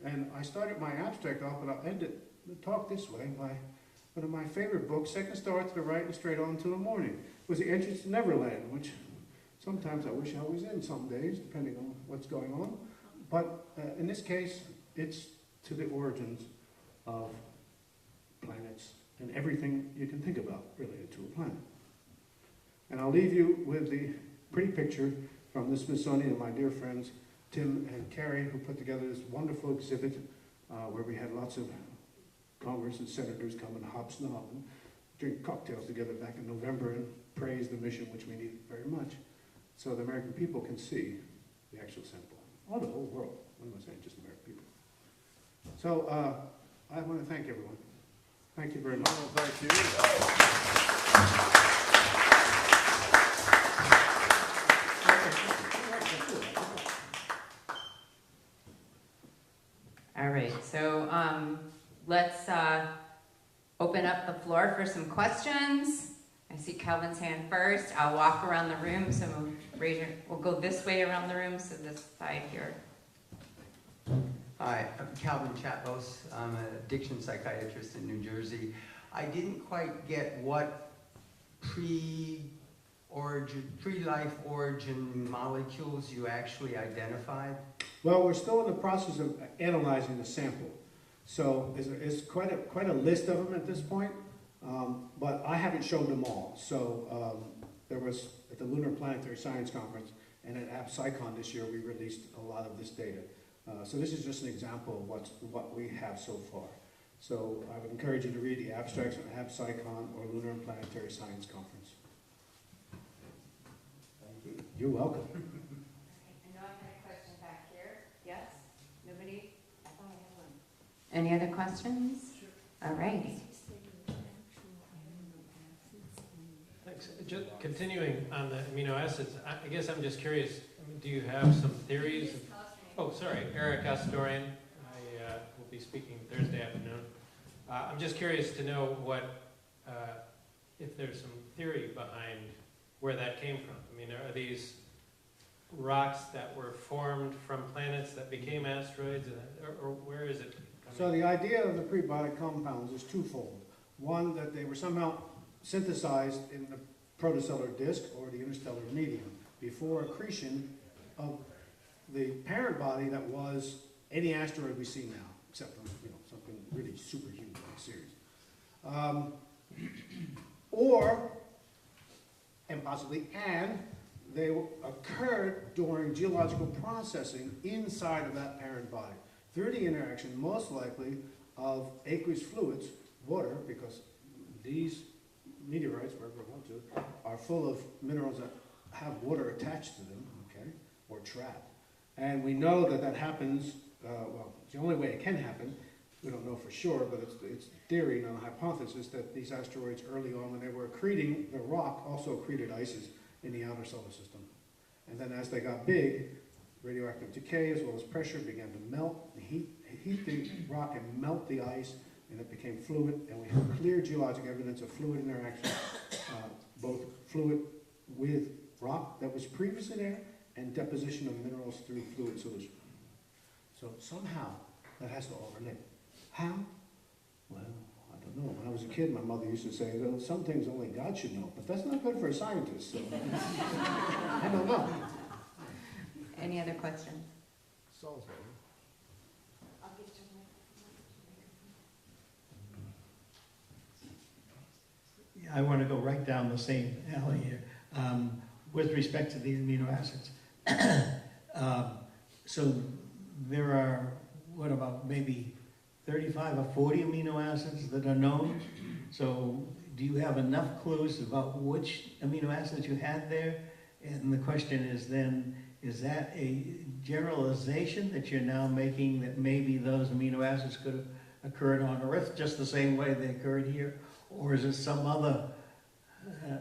And I started my abstract off, but I'll end the talk this way. One of my favorite books, Second Star to the Right and Straight On to the Morning, was The Entrance to Neverland, which sometimes I wish I was in some days, depending on what's going on. But in this case, it's to the origins of planets and everything you can think about related to a planet. And I'll leave you with the pretty picture from the Smithsonian and my dear friends Tim and Carrie, who put together this wonderful exhibit where we had lots of Congress and senators come and hobsnob and drink cocktails together back in November and praise the mission, which we need very much, so the American people can see the actual sample. Or the whole world. What am I saying? Just American people. So I want to thank everyone. Thank you very much. Well, thank you. All right, so let's open up the floor for some questions. I see Calvin's hand first. I'll walk around the room, so we'll go this way around the room, so this side here. Hi, I'm Calvin Chatlos. I'm an addiction psychiatrist in New Jersey. I didn't quite get what pre-life origin molecules you actually identified. Well, we're still in the process of analyzing the sample. So it's quite a list of them at this point, but I haven't shown them all. So there was, at the Lunar Planetary Science Conference and at AppSciCon this year, we released a lot of this data. So this is just an example of what we have so far. So I would encourage you to read the abstracts on AppSciCon or Lunar and Planetary Science Conference. Thank you. You're welcome. I know I had a question back here. Yes? Nobody? I thought I had one. Any other questions? Sure. All right. Thanks. Just continuing on the amino acids, I guess I'm just curious, do you have some theories? Oh, sorry, Eric Astorian. I will be speaking Thursday afternoon. I'm just curious to know if there's some theory behind where that came from. I mean, are these rocks that were formed from planets that became asteroids, or where is it coming? So the idea of the prebiotic compounds is twofold. One, that they were somehow synthesized in the protostellar disk or the interstellar medium before accretion of the parent body that was any asteroid we see now, except for something really superhuman like Ceres. Or and they occurred during geological processing inside of that parent body through the interaction, most likely, of aqueous fluids, water, because these meteorites, wherever we're going to, are full of minerals that have water attached to them, okay, or trapped. And we know that that happens, well, it's the only way it can happen. We don't know for sure, but it's theory, not a hypothesis, that these asteroids early on, when they were accreting, the rock also accreted ices in the outer solar system. And then as they got big, radioactive decay as well as pressure began to melt, heat the rock and melt the ice, and it became fluid, and we have clear geologic evidence of fluid interaction, both fluid with rock that was previously there and deposition of minerals through fluid solution. So somehow that has to all relate. How? Well, I don't know. When I was a kid, my mother used to say, well, some things only God should know, but that's not good for a scientist, so I don't know. Any other questions? Salisbury. Yeah, I want to go right down the same alley here. With respect to the amino acids. So there are, what about maybe 35 or 40 amino acids that are known? So do you have enough clues about which amino acids you had there? And the question is then, is that a generalization that you're now making that maybe those amino acids could have occurred on Earth just the same way they occurred here? Or is it some other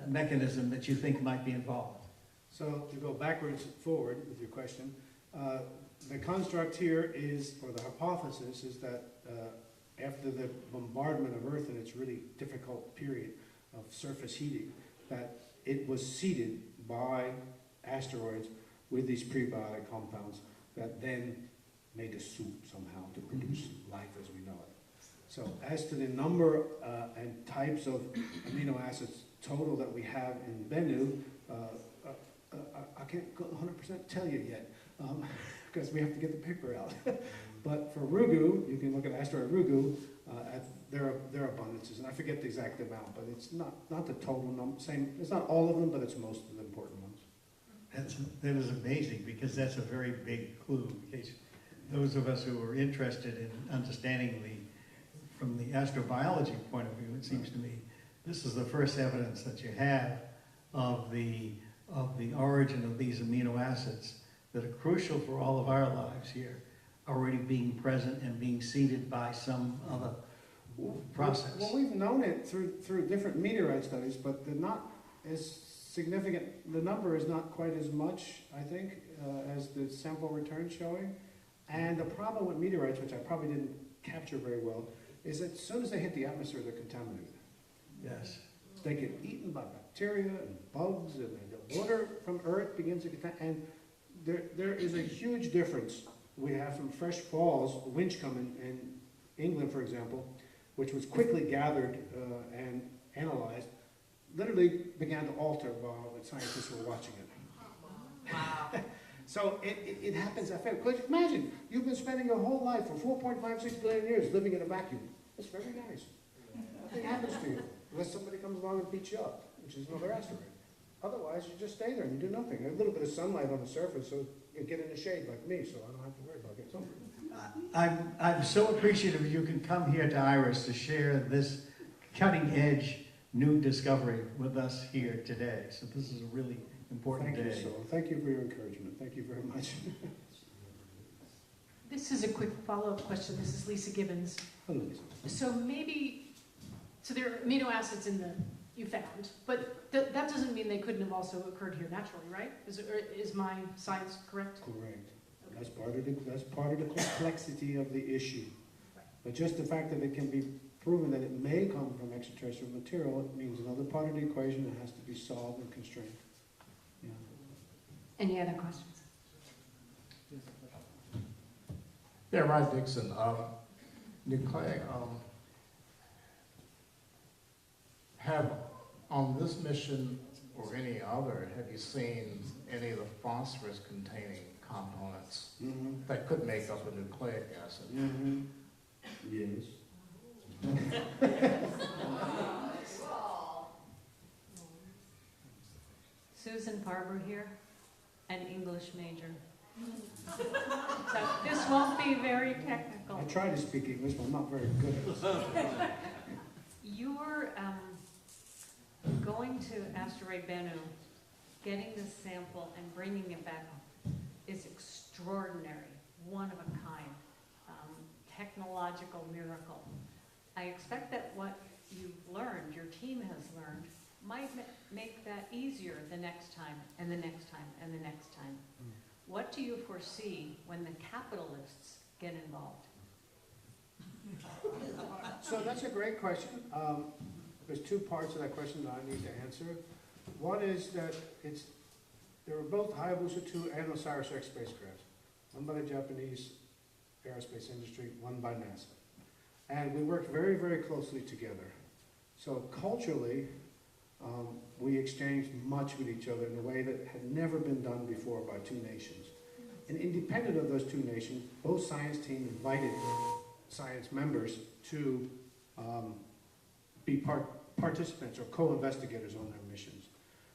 mechanism that you think might be involved? So to go backwards forward with your question, the construct here is, or the hypothesis is that after the bombardment of Earth in its really difficult period of surface heating, that it was seeded by asteroids with these prebiotic compounds that then made a soup somehow to produce life as we know it. So as to the number and types of amino acids total that we have in Bennu, I can't 100% tell you yet, because we have to get the paper out. But for Ryugu, you can look at asteroid Ryugu, at their abundances, and I forget the exact amount, but it's not the total number, it's not all of them, but it's most of the important ones. That is amazing, because that's a very big clue. In case those of us who are interested in understanding from the astrobiology point of view, it seems to me, this is the first evidence that you have of the origin of these amino acids that are crucial for all of our lives here, already being present and being seeded by some other process. Well, we've known it through different meteorite studies, but they're not as significant. The number is not quite as much, I think, as the sample return showing. And the problem with meteorites, which I probably didn't capture very well, is that as soon as they hit the atmosphere, they're contaminated. Yes. They get eaten by bacteria and bugs, and the water from Earth begins to contaminate. And there is a huge difference. We have some fresh falls, winch coming in England, for example, which was quickly gathered and analyzed, literally began to alter while the scientists were watching it. Wow. So it happens that fast. Because imagine, you've been spending your whole life for 4.56 billion years living in a vacuum. It's very nice. Nothing happens to you unless somebody comes along and beats you up, which is another asteroid. Otherwise, you just stay there and you do nothing. A little bit of sunlight on the surface, so you get in the shade like me, so I don't have to worry about getting something. I'm so appreciative you can come here to IRAS to share this cutting-edge new discovery with us here today. So this is a really important day. Thank you, so. Thank you for your encouragement. Thank you very much. This is a quick follow-up question. This is Lisa Gibbons. Hello, Lisa. So there are amino acids in you found, but that doesn't mean they couldn't have also occurred here naturally, right? Is my science correct? Correct. That's part of the complexity of the issue. Right. But just the fact that it can be proven that it may come from extraterrestrial material, it means another part of the equation that has to be solved and constrained. Yeah. Any other questions? Yeah, Rod Dixon. Nucleic, have on this mission or any other, have you seen any of the phosphorus containing components that could make up a nucleic acid? Yes. Susan Barber here, an English major. So this won't be very technical. I try to speak English, but I'm not very good at it. You're going to Asteroid Bennu, getting this sample and bringing it back is extraordinary, one of a kind, technological miracle. I expect that what you've learned, your team has learned, might make that easier the next time, and the next time, and the next time. What do you foresee when the capitalists get involved? So that's a great question. There's two parts of that question that I need to answer. One is that there were both Hayabusa 2 and OSIRIS-REx spacecraft, one by the Japanese aerospace industry, one by NASA. And we worked very, very closely together. So culturally, we exchanged much with each other in a way that had never been done before by two nations. And independent of those two nations, both science teams invited science members to be participants or co-investigators on their missions.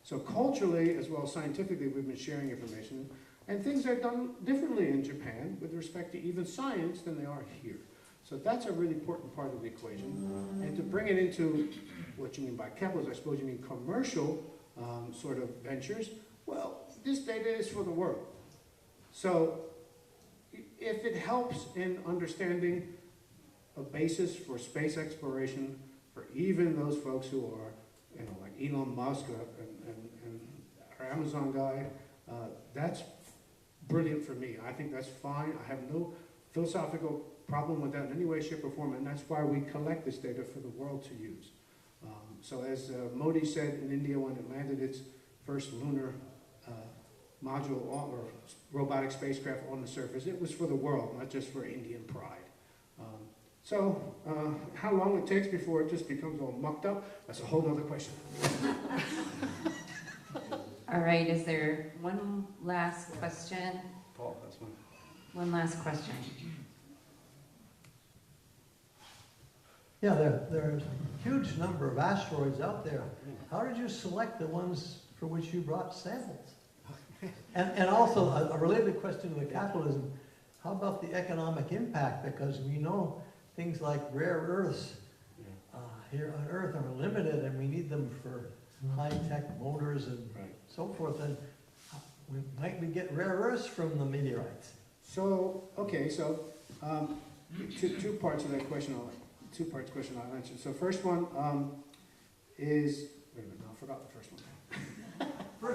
So culturally, as well as scientifically, we've been sharing information, and things are done differently in Japan with respect to even science than they are here. So that's a really important part of the equation. And to bring it into what you mean by capitals, I suppose you mean commercial sort of ventures. Well, this data is for the world. So if it helps in understanding a basis for space exploration for even those folks who are, you know, like Elon Musk and our Amazon guy, that's brilliant for me. I think that's fine. I have no philosophical problem with that in any way, shape, or form, and that's why we collect this data for the world to use. So as Modi said in India when it landed its first lunar module or robotic spacecraft on the surface, it was for the world, not just for Indian pride. So how long it takes before it just becomes all mucked up, that's a whole other question. All right, is there one last question? Paul, that's one. One last question. Yeah, there's a huge number of asteroids out there. How did you select the ones for which you brought samples? And also, a related question to the capitalism, how about the economic impact? Because we know things like rare earths here on Earth are limited, and we need them for high-tech motors and so forth. And might we get rare earths from the meteorites? So, okay, so two parts of that question. Two-part question I'll answer. So first one is, wait a minute, no, I forgot the first one.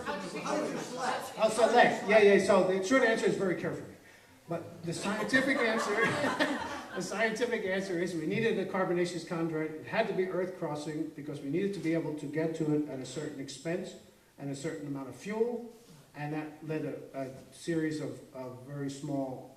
How did you select? I'll select, yeah, so the short answer is very carefully. But the scientific answer, is we needed a carbonaceous chondrite. It had to be Earth crossing because we needed to be able to get to it at a certain expense and a certain amount of fuel, and that led a series of very small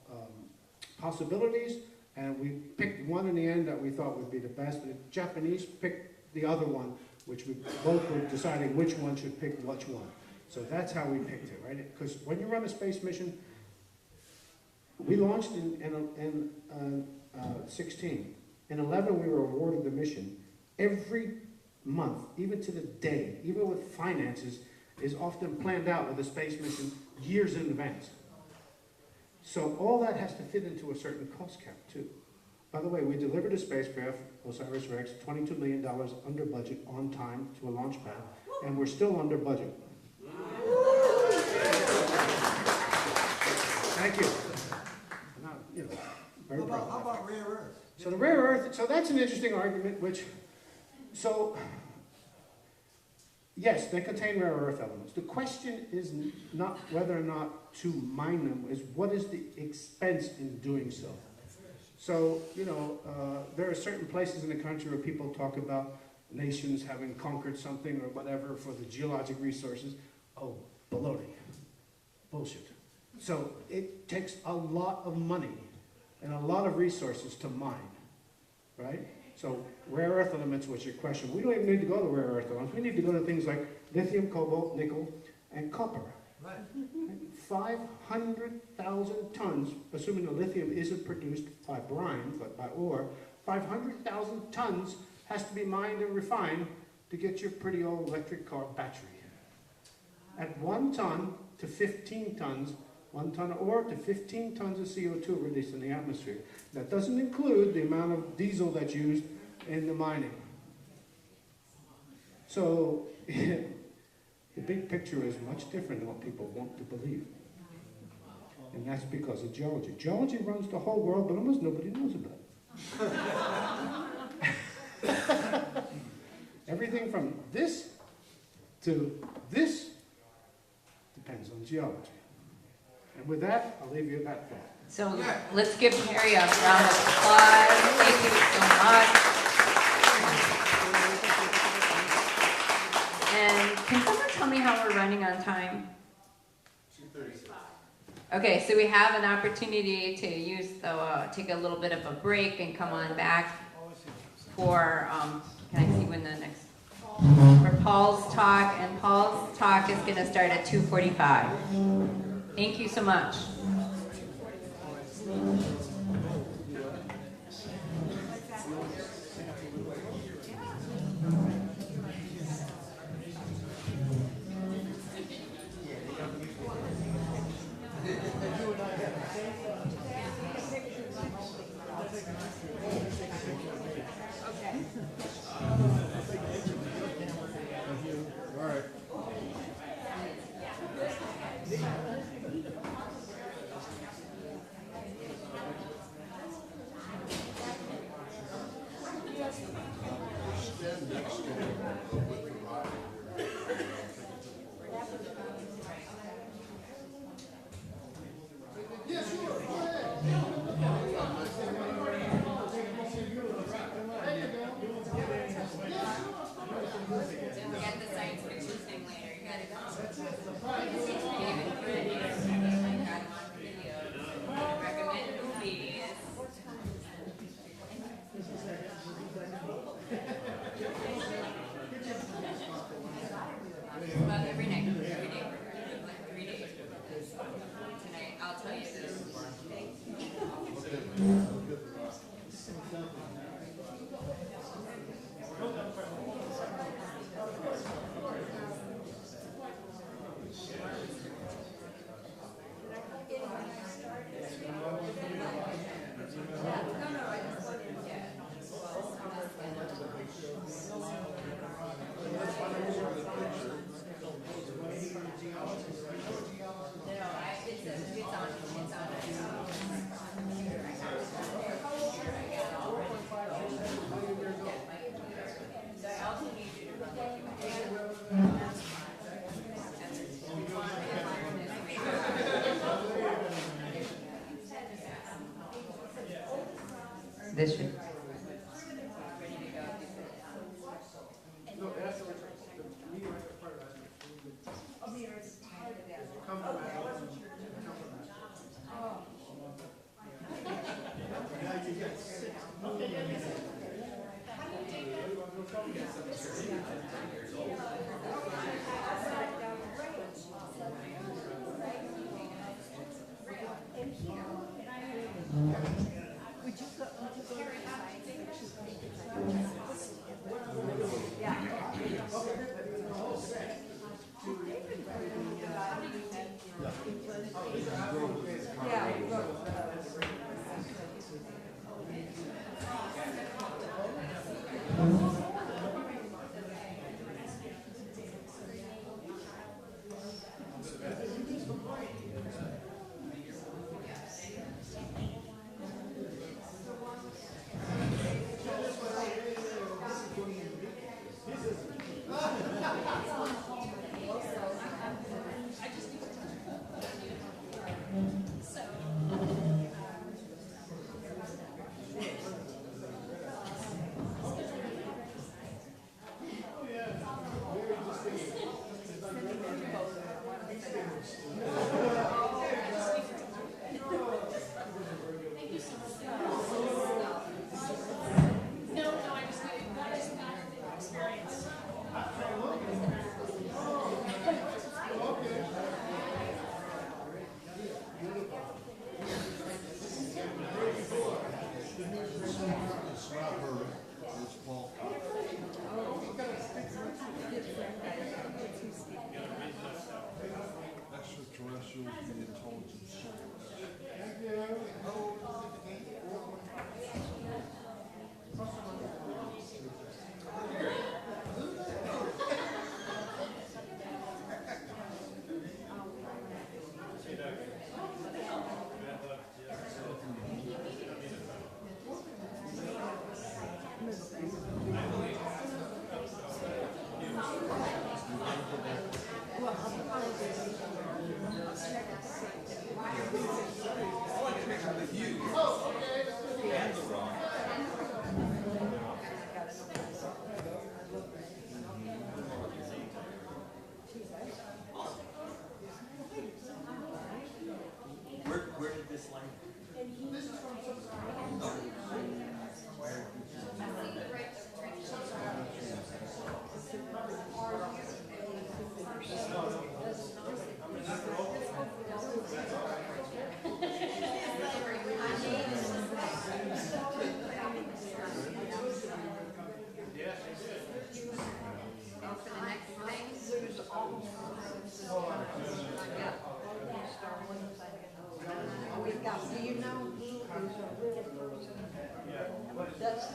possibilities. And we picked one in the end that we thought would be the best. The Japanese picked the other one, which we both were deciding which one should pick which one. So that's how we picked it, right? Because when you run a space mission, we launched in 16. In 11, we were awarded the mission. Every month, even to the day, even with finances, is often planned out with a space mission years in advance. So all that has to fit into a certain cost cap, too. By the way, we delivered a spacecraft, OSIRIS-REx, $22 million under budget, on time, to a launch pad, and we're still under budget. Thank you. Now, you know, very proud. How about rare earths? So the rare earth, so that's an interesting argument, so, yes, they contain rare earth elements. The question is not whether or not to mine them, is what is the expense in doing so? So, you know, there are certain places in the country where people talk about nations having conquered something or whatever for the geologic resources. Oh, baloney. Bullshit. So it takes a lot of money and a lot of resources to mine, right? So rare earth elements was your question. We don't even need to go to rare earth elements. We need to go to things like lithium, cobalt, nickel, and copper. Right. 500,000 tons, assuming the lithium isn't produced by brine, but by ore, 500,000 tons has to be mined and refined to get your pretty old electric car battery. at 1 ton to 15 tons, 1 ton of ore to 15 tons of CO2 released in the atmosphere. That doesn't include the amount of diesel that's used in the mining. So the big picture is much different than what people want to believe. And that's because of geology. Geology runs the whole world, but almost nobody knows about it. Everything from this to this depends on geology. And with that, I'll leave you at that thought. So let's give Harry a round of applause. Thank you so much. And can someone tell me how we're running on time? 2:36. Okay, so we have an opportunity to use the, take a little bit of a break and come on back for, can I see when the next, for Paul's talk, and Paul's talk is gonna start at 2:45. Thank you so much. This should. Where did this land? We've got, do you know who is a real person? That's,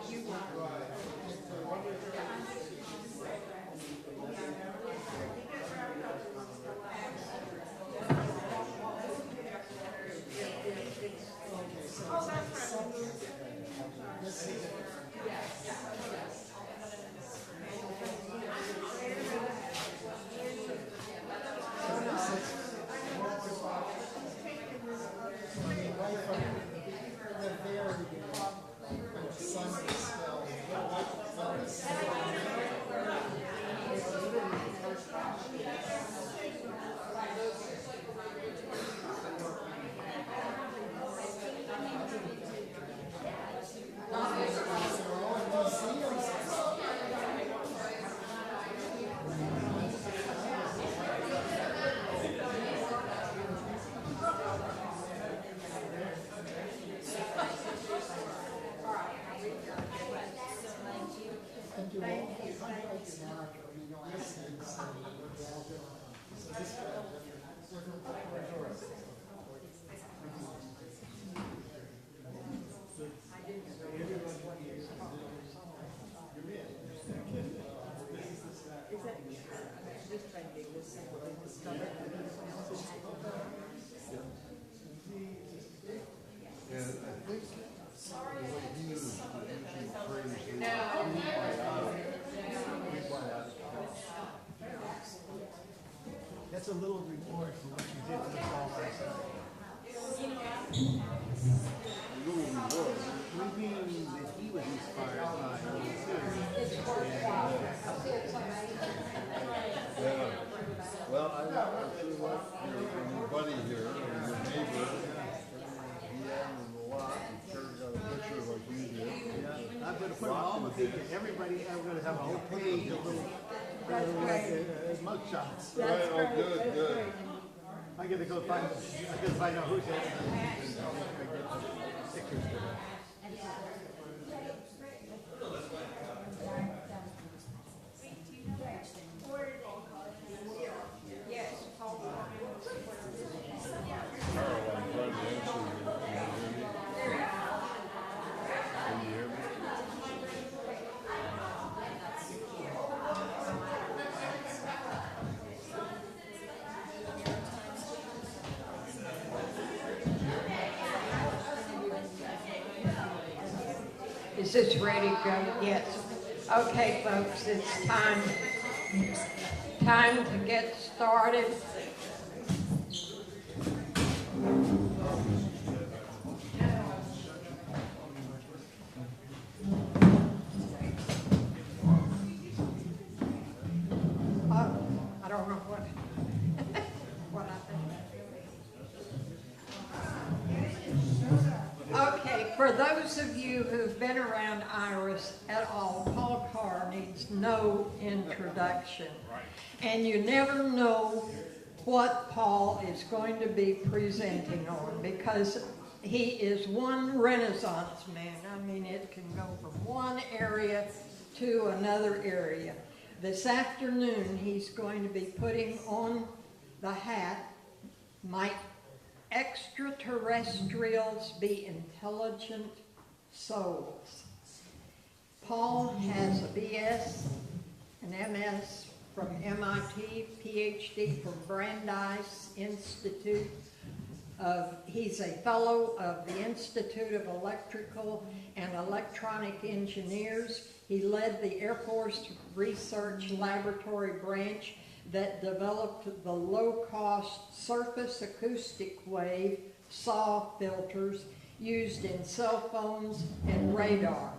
give That's a little reward for what you did. We mean that he was inspired by It's worthwhile. I see it's amazing. Yeah. Well, I actually like your buddy here, or your neighbor. He had him a lot. He sure got a picture like you did. I'm going to put all the pictures. Everybody, I'm going to have a whole page of little mug shots. Right, oh, good, good. I got to go find out who's it. Pictures. Is this ready to go? Yes. Okay, folks, it's time to get started. I don't know what I think. Okay, for those of you who've been around IRAS at all, Paul Carr needs no introduction. And you never know what Paul is going to be presenting on, because he is one Renaissance man. I mean, it can go from one area to another area. This afternoon, he's going to be putting on the hat, "Might extraterrestrials be intelligent souls?" Paul has a BS, an MS from MIT, PhD from Brandeis Institute. He's a fellow of the Institute of Electrical and Electronic Engineers. He led the Air Force Research Laboratory branch that developed the low-cost surface acoustic wave SAW filters used in cell phones and radar.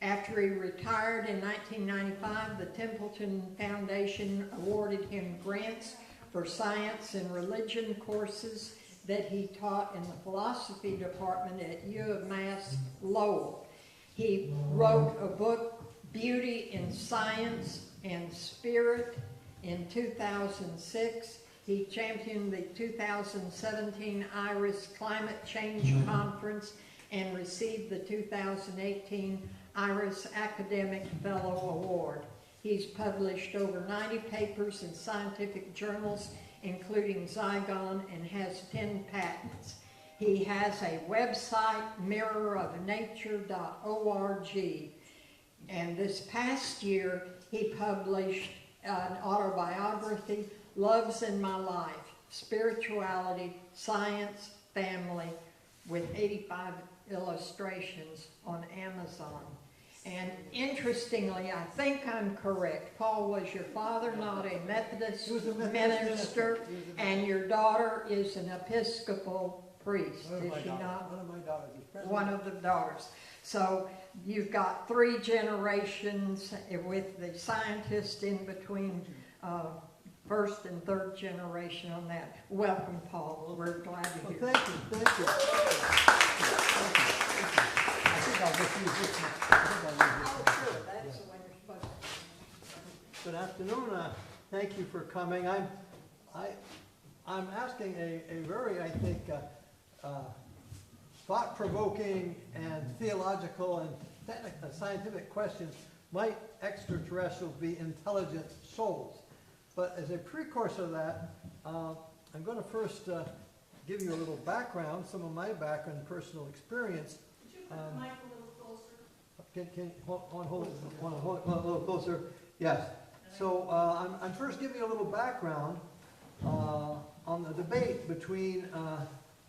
After he retired in 1995, the Templeton Foundation awarded him grants for science and religion courses that he taught in the philosophy department at U of Mass Lowell. He wrote a book, Beauty in Science and Spirit, in 2006. He championed the 2017 IRAS Climate Change Conference and received the 2018 IRAS Academic Fellow Award. He's published over 90 papers in scientific journals, including Zygon, and has 10 patents. He has a website, mirrorofnature.org. And this past year, he published an autobiography, Love's in My Life, Spirituality, Science, Family, with 85 illustrations on Amazon. And interestingly, I think I'm correct, Paul, was your father not a Methodist minister, and your daughter is an Episcopal priest, is she not? One of my daughters is president. One of the daughters. So you've got 3 generations with the scientist in between, first and third generation on that. Welcome, Paul. We're glad to hear. Well, thank you. I think I'll just use this one. That's the one you're supposed to. Good afternoon. Thank you for coming. I'm asking a very, I think, thought-provoking and theological and technical, scientific questions. Might extraterrestrials be intelligent souls? But as a precursor of that, I'm going to first give you a little background, some of my background and personal experience. Could you put the mic a little closer? Can hold it a little closer? Yes. So I'm first giving you a little background on the debate between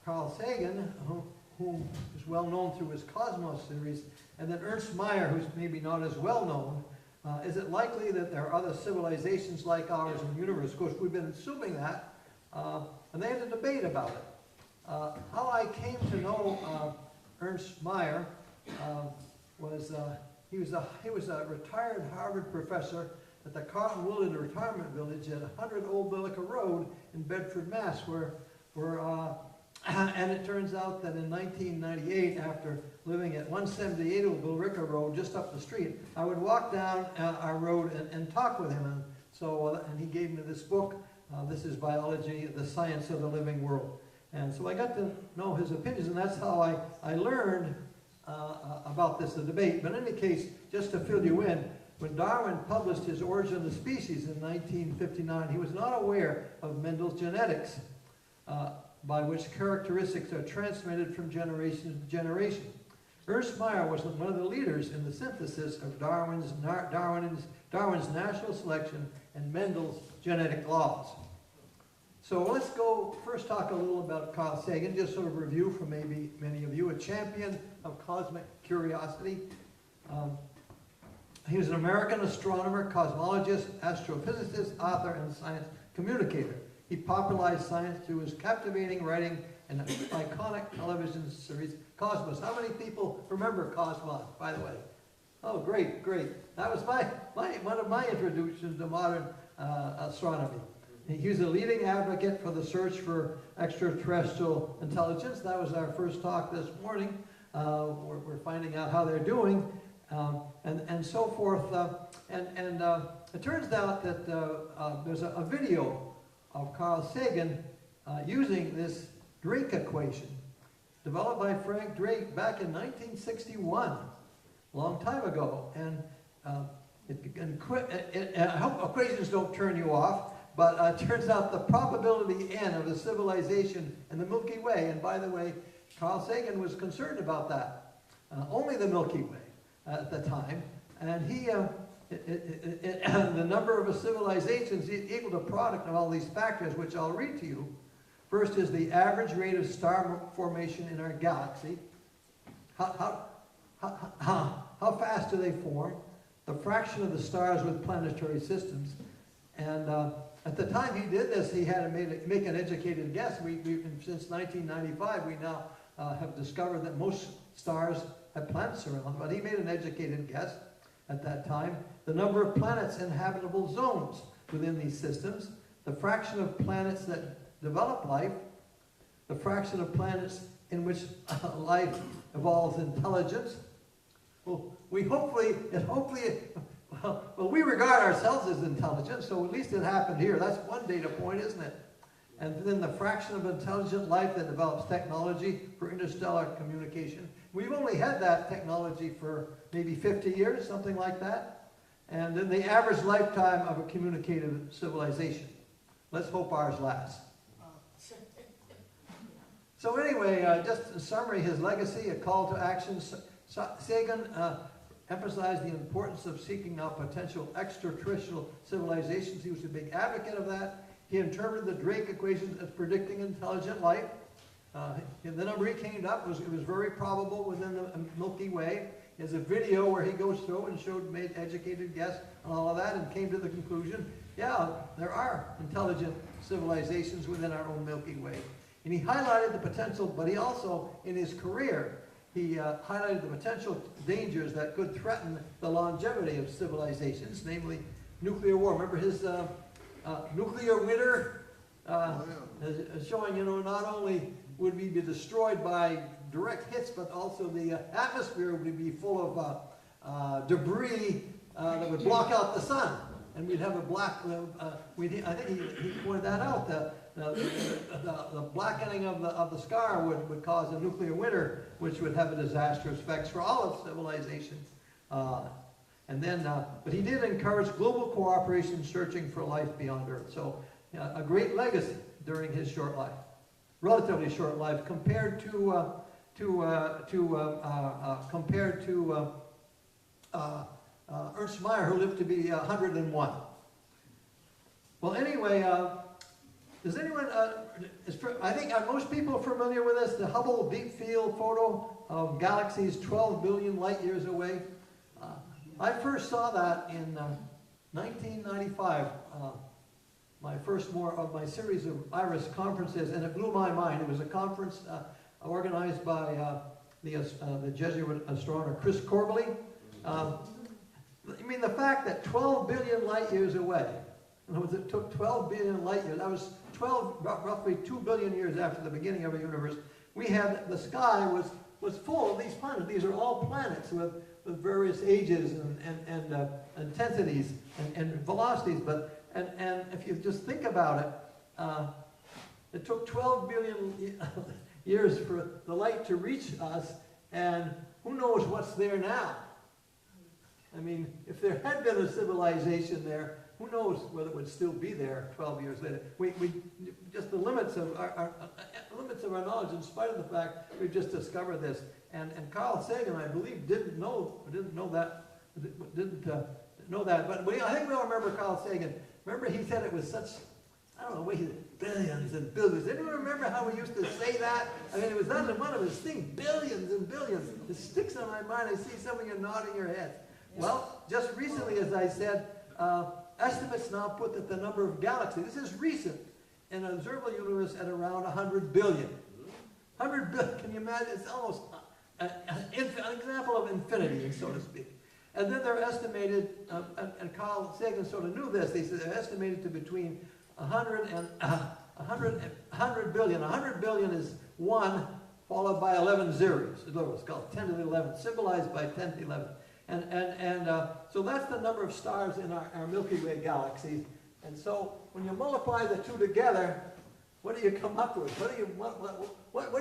Carl Sagan, who is well known through his Cosmos series, and then Ernst Mayr, who's maybe not as well known. Is it likely that there are other civilizations like ours in the universe? Of course, we've been assuming that, and they had a debate about it. How I came to know Ernst Mayr was he was a retired Harvard professor at the Cotton Woodland Retirement Village at 100 Old Whittaker Road in Bedford, Mass, and it turns out that in 1998, after living at 178 Old Whittaker Road, just up the street, I would walk down our road and talk with him. And so, and he gave me this book. This is Biology, the Science of the Living World. And so I got to know his opinions, and that's how I learned about this debate. But in any case, just to fill you in, when Darwin published his Origin of the Species in 1959, he was not aware of Mendel's genetics, by which characteristics are transmitted from generation to generation. Ernst Mayr was one of the leaders in the synthesis of Darwin's natural selection and Mendel's genetic laws. So let's go first talk a little about Carl Sagan, just sort of review for maybe many of you, a champion of cosmic curiosity. He was an American astronomer, cosmologist, astrophysicist, author, and science communicator. He popularized science through his captivating writing and an iconic television series, Cosmos. How many people remember Cosmos, by the way? Oh, great, great. That was one of my introductions to modern astronomy. He was a leading advocate for the search for extraterrestrial intelligence. That was our first talk this morning. We're finding out how they're doing, and so forth. It turns out that there's a video of Carl Sagan using this Drake equation, developed by Frank Drake back in 1961, a long time ago. And I hope equations don't turn you off, but it turns out the probability N of a civilization in the Milky Way, and by the way, Carl Sagan was concerned about that, only the Milky Way at the time, and he the number of a civilization is equal to product of all these factors, which I'll read to you. First is the average rate of star formation in our galaxy. How fast do they form? The fraction of the stars with planetary systems. And at the time he did this, he had to make an educated guess. Since 1995, we now have discovered that most stars have planets around them, but he made an educated guess at that time. The number of planets in habitable zones within these systems, the fraction of planets that develop life, the fraction of planets in which life evolves intelligence. Well, we regard ourselves as intelligent, so at least it happened here. That's one data point, isn't it? And then the fraction of intelligent life that develops technology for interstellar communication. We've only had that technology for maybe 50 years, something like that. And then the average lifetime of a communicative civilization. Let's hope ours lasts. So anyway, just in summary, his legacy, a call to action. Sagan emphasized the importance of seeking out potential extraterrestrial civilizations. He was a big advocate of that. He interpreted the Drake equations as predicting intelligent life. The number he came up was, it was very probable within the Milky Way. There's a video where he goes through and made educated guess on all of that and came to the conclusion, yeah, there are intelligent civilizations within our own Milky Way. And he highlighted the potential, but he also, in his career, he highlighted the potential dangers that could threaten the longevity of civilizations, namely nuclear war. Remember his nuclear winter showing, not only would we be destroyed by direct hits, but also the atmosphere would be full of debris that would block out the sun. And we'd have a black, I think he pointed that out, the blackening of the sky would cause a nuclear winter, which would have a disastrous effects for all of civilization. But he did encourage global cooperation searching for life beyond Earth. So a great legacy during his short life, relatively short life, compared to Ernst Mayr, who lived to be 101. Well, anyway, does anyone, I think most people are familiar with this, the Hubble Deep Field photo of galaxies 12 billion light years away. I first saw that in 1995. my first more of my series of IRAS conferences, and it blew my mind. It was a conference organized by the Jesuit astronomer Chris Corbally. I mean, the fact that 12 billion light years away, in other words, it took 12 billion light years, that was roughly 2 billion years after the beginning of our universe, we had, the sky was full of these planets. These are all planets with various ages and intensities and velocities. And if you just think about it, it took 12 billion years for the light to reach us, and who knows what's there now? I mean, if there had been a civilization there, who knows whether it would still be there 12 years later. We just the limits of our knowledge, in spite of the fact we've just discovered this. And Carl Sagan, I believe, didn't know that. But I think we all remember Carl Sagan. Remember, he said it was such, I don't know, billions and billions. Anyone remember how we used to say that? I mean, it was not one of his things, billions and billions. It sticks on my mind. I see some of you nodding your heads. Well, just recently, as I said, estimates now put that the number of galaxies, this is recent, in an observable universe at around 100 billion. 100 billion, can you imagine? It's almost an example of infinity, so to speak. And then they're estimated, and Carl Sagan sort of knew this, they said they're estimated to between 100 billion. 100 billion is 1 followed by 11 zeros. It's called 10 to the 11, symbolized by 10 to the 11. So that's the number of stars in our Milky Way galaxy. And so when you multiply the two together, what do you come up with? What do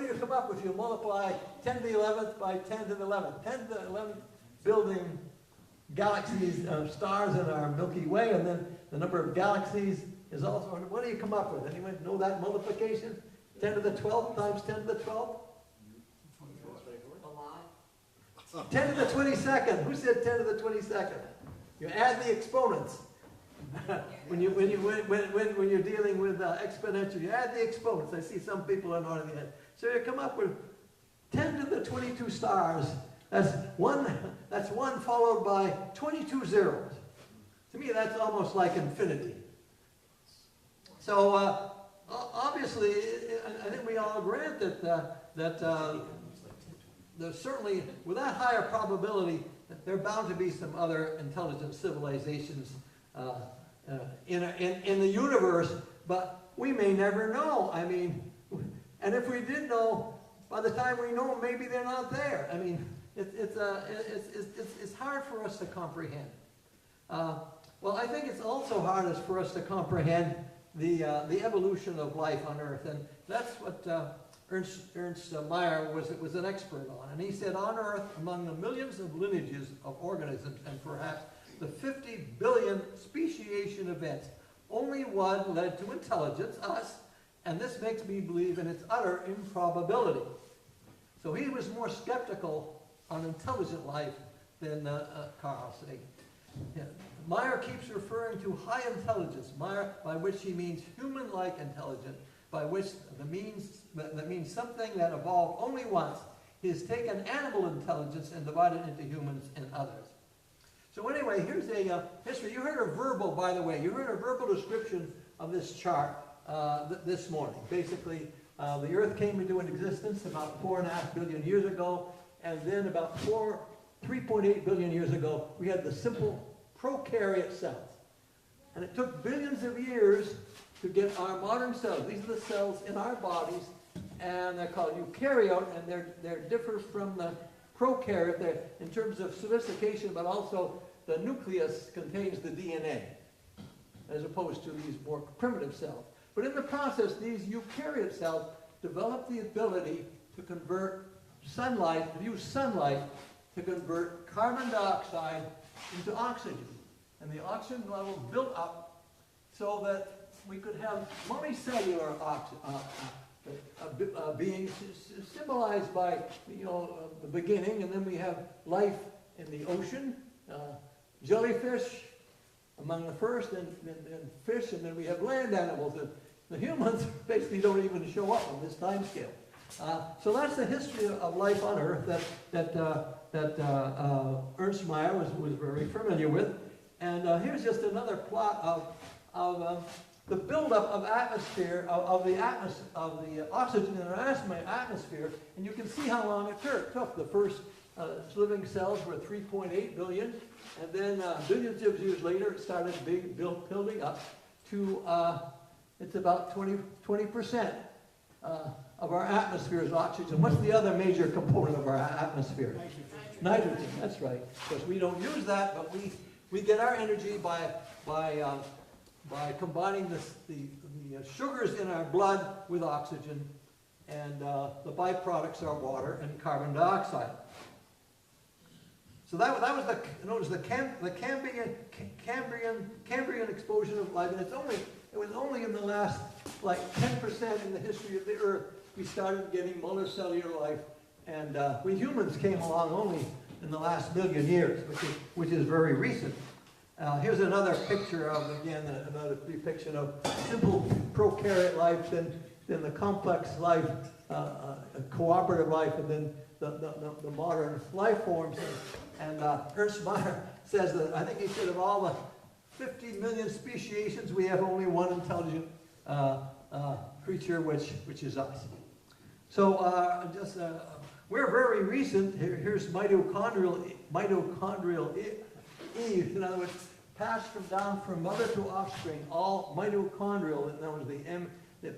you come up with? You multiply 10 to the 11th by 10 to the 11th. 10 to the 11th building galaxies, stars in our Milky Way, and then the number of galaxies is also, what do you come up with? Anyone know that multiplication? 10 to the 12th times 10 to the 12th? 10 to the 22nd. Who said 10 to the 22nd? You add the exponents. when you're dealing with exponential, you add the exponents. I see some people are nodding their head. So you come up with 10 to the 22 stars. That's one followed by 22 zeros. To me, that's almost like infinity. So obviously, I think we all grant that there's certainly, with that higher probability, there are bound to be some other intelligent civilizations in the universe, but we may never know. I mean, and if we did know, by the time we know, maybe they're not there. I mean, it's hard for us to comprehend. Well, I think it's also hard for us to comprehend the evolution of life on Earth, and that's what Ernst Mayr was an expert on. And he said, on Earth, among the millions of lineages of organisms and perhaps the 50 billion speciation events, only one led to intelligence, us, and this makes me believe in its utter improbability. So he was more skeptical on intelligent life than Carl Sagan. Yeah. Mayr keeps referring to high intelligence, by which he means human-like intelligence, by which that means something that evolved only once. He has taken animal intelligence and divided into humans and others. So anyway, here's a history. You heard a verbal, by the way, you heard a verbal description of this chart this morning. Basically, the Earth came into existence about 4.5 billion years ago, and then about 3.8 billion years ago, we had the simple prokaryote cells. And it took billions of years to get our modern cells. These are the cells in our bodies, and they're called eukaryote, and they're different from the prokaryote. They're in terms of sophistication, but also the nucleus contains the DNA, as opposed to these more primitive cells. But in the process, these eukaryote cells develop the ability to convert sunlight, to use sunlight to convert carbon dioxide into oxygen. And the oxygen level built up so that we could have multicellular beings symbolized by, the beginning, and then we have life in the ocean, jellyfish among the first, and fish, and then we have land animals. The humans basically don't even show up on this time scale. So that's the history of life on Earth that Ernst Mayr was very familiar with. And here's just another plot of the buildup of atmosphere, of the oxygen in our atmosphere, and you can see how long it took. The first living cells were 3.8 billion, and then billions of years later it started building up to, it's about 20% of our atmosphere is oxygen. What's the other major component of our atmosphere? Nitrogen, that's right. Because we don't use that, but we get our energy by combining the sugars in our blood with oxygen, and the byproducts are water and carbon dioxide. So that was known as the Cambrian explosion of life, and it was only in the last 10% in the history of the Earth we started getting multicellular life, and we humans came along only in the last million years, which is very recent. Here's another picture of, again, another depiction of simple prokaryote life, then the complex life, cooperative life, and then the modern life forms. And Ernst Mayr says that, I think he said, of all the 50 million speciations, we have only one intelligent creature, which is us. So we're very recent. Here's mitochondrial Eve. In other words, passed down from mother to offspring, all mitochondrial. In other words,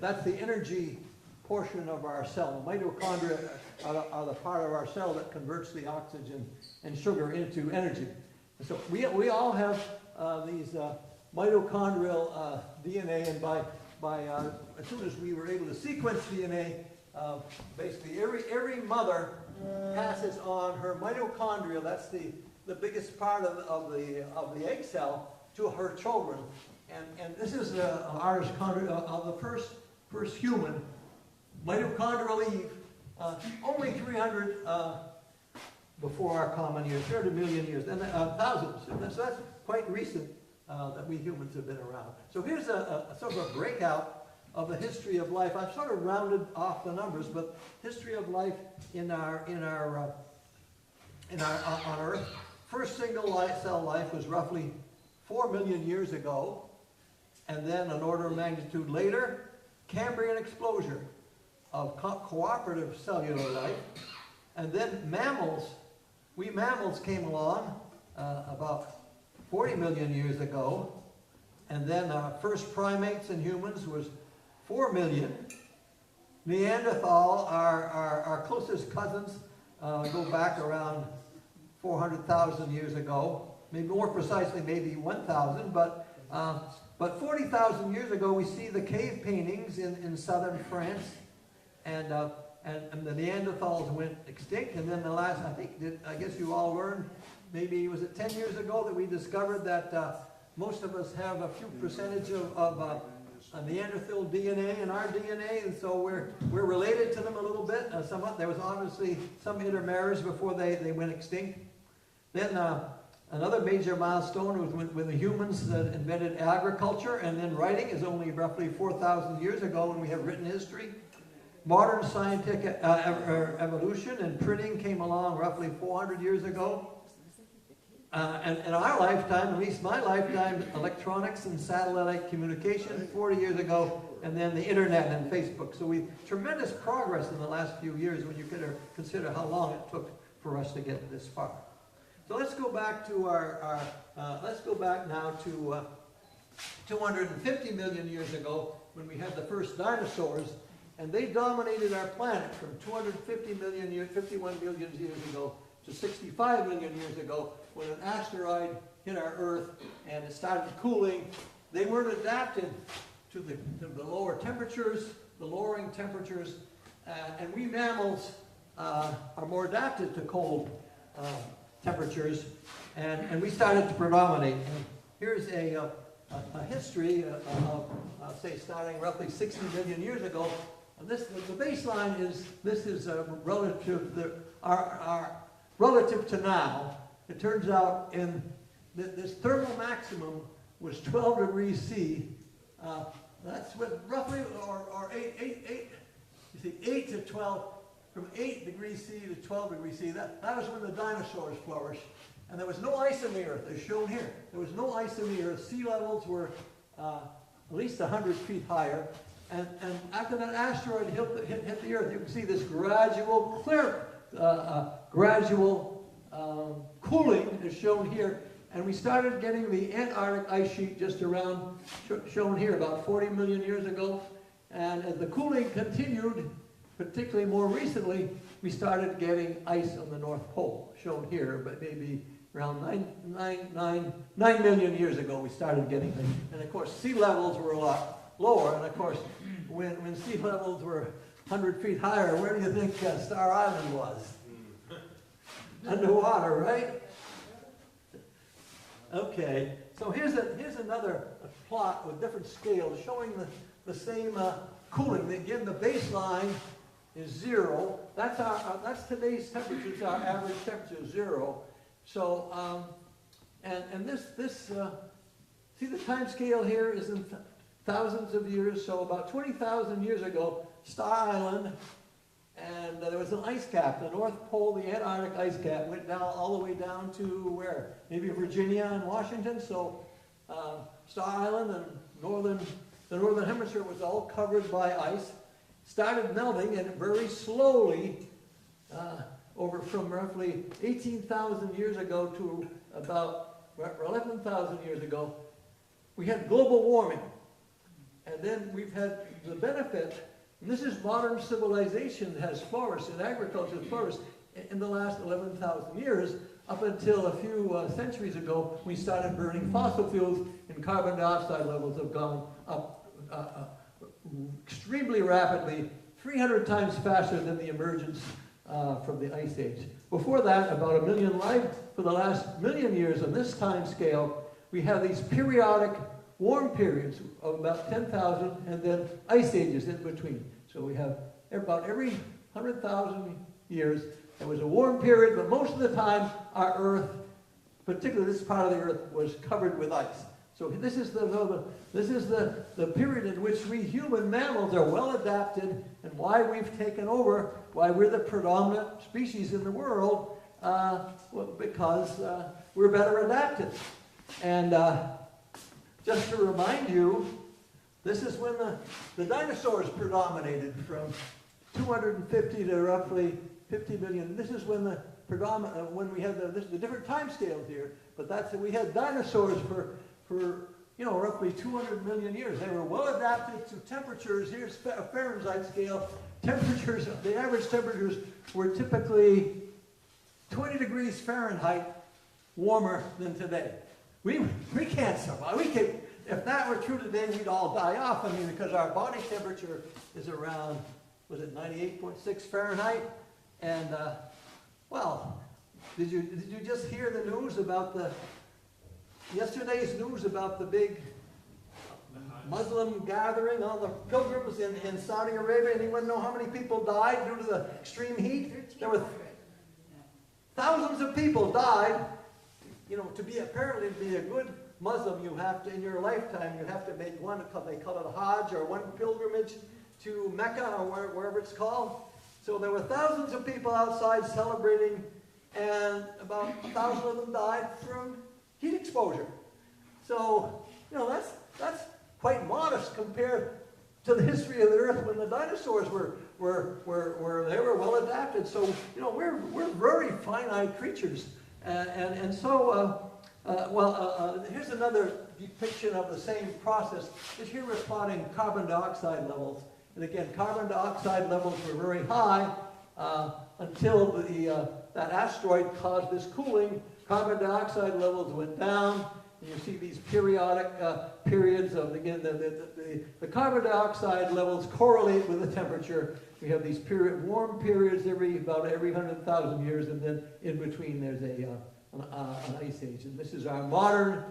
that's the energy portion of our cell. The mitochondria are the part of our cell that converts the oxygen and sugar into energy. And so we all have these mitochondrial DNA, and by as soon as we were able to sequence DNA, basically every mother passes on her mitochondria. That's the biggest part of the egg cell to her children, and this is IRAS of the first human mitochondrial Eve, only 300 before our common years, 300 million years, and thousands. So that's quite recent that we humans have been around. So here's a sort of a breakout of the history of life. I've sort of rounded off the numbers, but history of life on Earth. First single cell life was roughly 4 million years ago, and then an order of magnitude later, Cambrian explosion of cooperative cellular life, and then mammals. We mammals came along about 40 million years ago, and then first primates and humans was 4 million. Neanderthal, our closest cousins, go back around 400,000 years ago, maybe more precisely, maybe 1,000, but 40,000 years ago, we see the cave paintings in southern France, and the Neanderthals went extinct, and then the last, I guess you all learned, maybe was it 10 years ago that we discovered that most of us have a few percentage of Neanderthal DNA in our DNA, and so we're related to them a little bit. Somewhat. There was obviously some intermarriage before they went extinct. Then another major milestone was when the humans invented agriculture, and then writing is only roughly 4,000 years ago when we have written history. Modern scientific evolution and printing came along roughly 400 years ago. And in our lifetime, at least my lifetime, electronics and satellite communication 40 years ago, and then the internet and Facebook. So tremendous progress in the last few years when you consider how long it took for us to get this far. So let's go back to let's go back now to 250 million years ago when we had the first dinosaurs, and they dominated our planet from 250 million years, 51 million years ago to 65 million years ago when an asteroid hit our Earth and it started cooling. They weren't adapted to the lower temperatures, the lowering temperatures, and we mammals are more adapted to cold temperatures, and we started to predominate. And here's a history of, say, starting roughly 60 million years ago. And the baseline is, this is relative to now. It turns out this thermal maximum was 12 degrees C. That's what roughly, or 8 to 12, from 8 degrees C to 12 degrees C. That was when the dinosaurs flourished. And there was no ice on the Earth, as shown here. There was no ice on the Earth. Sea levels were at least 100 feet higher. And after that asteroid hit the Earth, you can see this gradual cooling is shown here. And we started getting the Antarctic ice sheet just around, shown here, about 40 million years ago. And as the cooling continued, particularly more recently, we started getting ice on the North Pole, shown here, but maybe around 9 million years ago we started getting ice. And of course, sea levels were a lot lower. And of course, when sea levels were 100 feet higher, where do you think Star Island was? Underwater, right? Okay, so here's another plot with different scales showing the same cooling. Again, the baseline is 0. That's today's temperatures. Our average temperature is 0. So, and this see the time scale here is in thousands of years. So about 20,000 years ago, Star Island, and there was an ice cap. The North Pole, the Antarctic ice cap, went down all the way down to where? Maybe Virginia and Washington. So Star Island and the northern hemisphere was all covered by ice. Started melting, and very slowly, over from roughly 18,000 years ago to about 11,000 years ago, we had global warming. And then we've had the benefit. And this is modern civilization has flourished, and agriculture has flourished in the last 11,000 years, up until a few centuries ago, we started burning fossil fuels, and carbon dioxide levels have gone up extremely rapidly, 300 times faster than the emergence from the Ice Age. Before that, about for the last million years on this time scale, we have these periodic warm periods of about 10,000, and then ice ages in between. So we have about every 100,000 years, there was a warm period, but most of the time our Earth, particularly this part of the Earth, was covered with ice. So this is the period in which we human mammals are well adapted, and why we've taken over, why we're the predominant species in the world, because we're better adapted. And just to remind you, this is when the dinosaurs predominated, from 250 to roughly 50 million. This is when when we had the different time scales here, but we had dinosaurs for roughly 200 million years. They were well adapted to temperatures. Here's a Fahrenheit scale. Temperatures, the average temperatures were typically 20 degrees Fahrenheit warmer than today. We can't survive. If that were true today, we'd all die off. I mean, because our body temperature is around, was it 98.6 Fahrenheit? And, well, did you just hear the news about yesterday's news about the big Muslim gathering, all the pilgrims in Saudi Arabia? Anyone know how many people died due to the extreme heat? There were thousands of people died. Apparently to be a good Muslim, you have to, in your lifetime, you have to make one, they call it a Hajj, or one pilgrimage to Mecca, or wherever it's called. So there were thousands of people outside celebrating, and about 1,000 of them died from heat exposure. So, that's quite modest compared to the history of the Earth when the dinosaurs were well adapted. So, we're very finite creatures. Here's another depiction of the same process. Here we're plotting carbon dioxide levels. And again, carbon dioxide levels were very high until that asteroid caused this cooling. Carbon dioxide levels went down. And you see these periodic periods of, again, the carbon dioxide levels correlate with the temperature. We have these warm periods about every 100,000 years, and then in between there's an ice age. And this is our modern,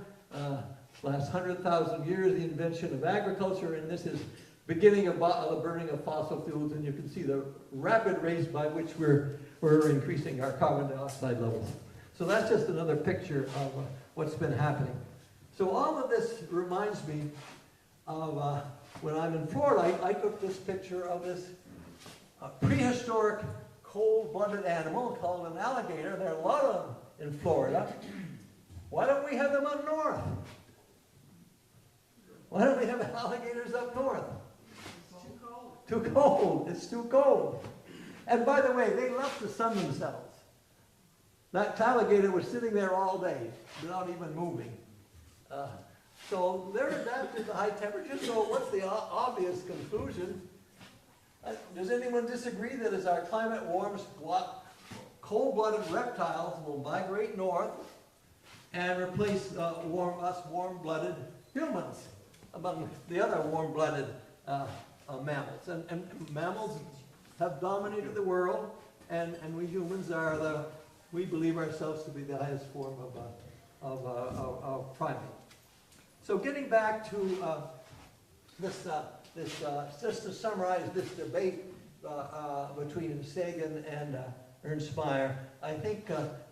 last 100,000 years, the invention of agriculture, and this is beginning of the burning of fossil fuels, and you can see the rapid rate by which we're increasing our carbon dioxide levels. So that's just another picture of what's been happening. So all of this reminds me of when I'm in Florida, I took this picture of this prehistoric cold-blooded animal called an alligator. There are a lot of them in Florida. Why don't we have them up north? Why don't we have alligators up north? Too cold. It's too cold. And by the way, they love to sun themselves. That alligator was sitting there all day without even moving. So they're adapted to high temperatures. So what's the obvious conclusion? Does anyone disagree that as our climate warms, cold-blooded reptiles will migrate north and replace warm-blooded humans among the other warm-blooded mammals? And mammals have dominated the world, and we humans we believe ourselves to be the highest form of primate. So getting back to just to summarize this debate between Sagan and Ernst Mayr, I think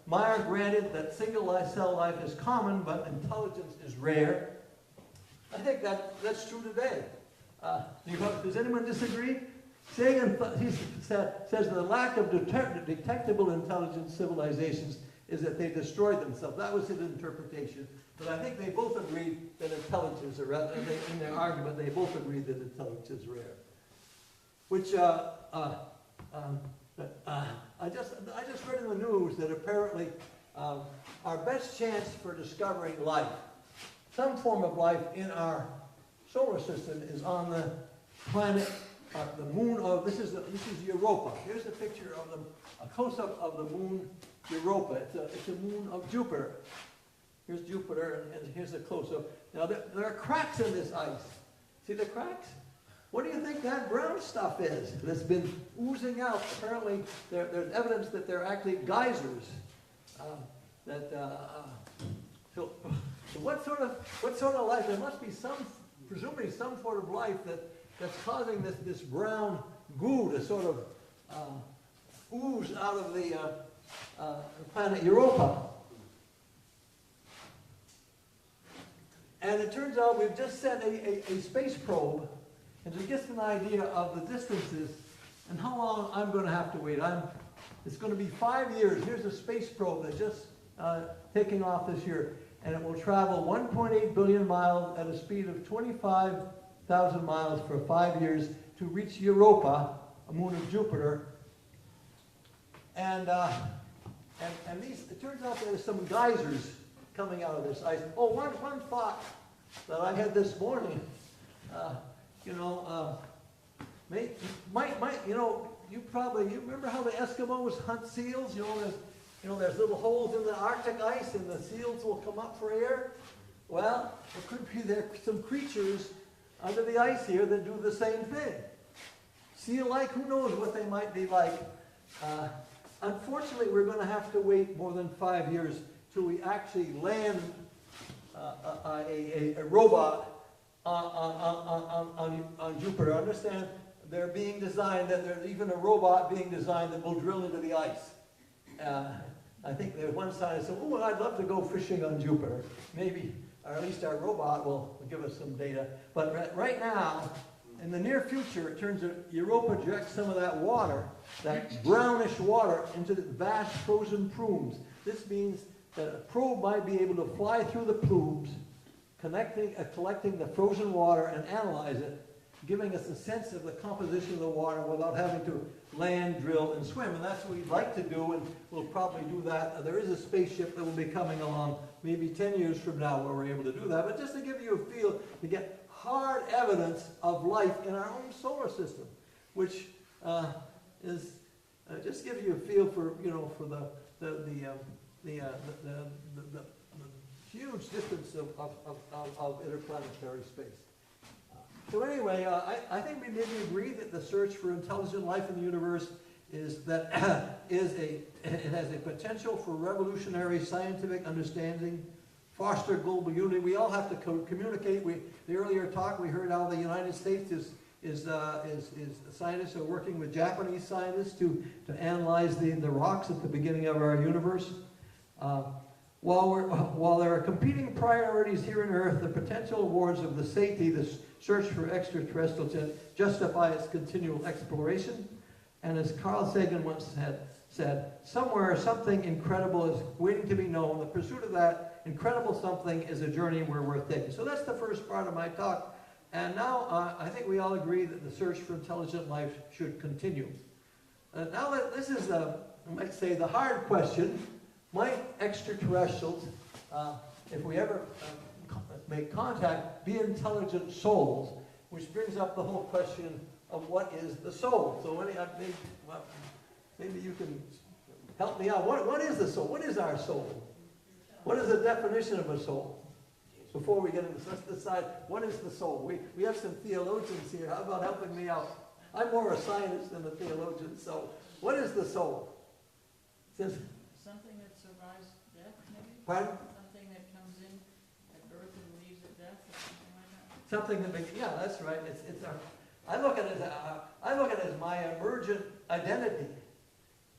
Mayr granted that single-cell life is common, but intelligence is rare. I think that's true today. Does anyone disagree? Sagan says the lack of detectable intelligent civilizations is that they destroyed themselves. That was his interpretation. But I think they both agreed that intelligence, or rather, in their argument, they both agreed that intelligence is rare. Which I just read in the news that apparently our best chance for discovering life, some form of life in our solar system, is on the planet, the moon of, this is Europa. Here's a picture of a close-up of the moon Europa. It's a moon of Jupiter. Here's Jupiter, and here's a close-up. Now, there are cracks in this ice. See the cracks? What do you think that brown stuff is that's been oozing out? Apparently, there's evidence that they're actually geysers. So what sort of life? There must be presumably some sort of life that's causing this brown goo to sort of ooze out of the planet Europa. And it turns out we've just sent a space probe, and to get an idea of the distances and how long I'm going to have to wait. It's going to be 5 years. Here's a space probe that's just taking off this year, and it will travel 1.8 billion miles at a speed of 25,000 miles for 5 years to reach Europa, a moon of Jupiter. And it turns out there's some geysers coming out of this ice. Oh, one thought that I had this morning, you remember how the Eskimos hunt seals? There's little holes in the Arctic ice, and the seals will come up for air. Well, there are some creatures under the ice here that do the same thing. Seal-like, who knows what they might be like. Unfortunately, we're going to have to wait more than 5 years till we actually land a robot on Jupiter. Understand, they're being designed, that there's even a robot being designed that will drill into the ice. I think there's one side that said, oh, I'd love to go fishing on Jupiter. Maybe, or at least our robot will give us some data. But right now, in the near future, it turns out Europa directs some of that water, that brownish water, into the vast frozen plumes. This means that a probe might be able to fly through the plumes, collecting the frozen water and analyze it, giving us a sense of the composition of the water without having to land, drill, and swim. And that's what we'd like to do, and we'll probably do that. There is a spaceship that will be coming along maybe 10 years from now where we're able to do that. But just to give you a feel, to get hard evidence of life in our own solar system, which is just gives you a feel for the huge distance of interplanetary space. So anyway, I think we maybe agree that the search for intelligent life in the universe it has a potential for revolutionary scientific understanding, foster global unity. We all have to communicate. The earlier talk we heard how the United States scientists are working with Japanese scientists to analyze the rocks at the beginning of our universe. While there are competing priorities here on Earth, the potential awards of the SETI, the search for extraterrestrials, justify its continual exploration. And as Carl Sagan once said, somewhere something incredible is waiting to be known. The pursuit of that incredible something is a journey we're worth taking. So that's the first part of my talk. And now I think we all agree that the search for intelligent life should continue. Now that this is, I might say, the hard question. Might extraterrestrials, if we ever make contact, be intelligent souls? Which brings up the whole question of what is the soul. So maybe you can help me out. What is the soul? What is our soul? What is the definition of a soul? Before we get into this, let's decide what is the soul. We have some theologians here. How about helping me out? I'm more a scientist than a theologian. So what is the soul? It says, Something that survives death, maybe? Pardon? Something that comes in at birth and leaves at death, or something like that? Something that makes, yeah, that's right. I look at it as my emergent identity.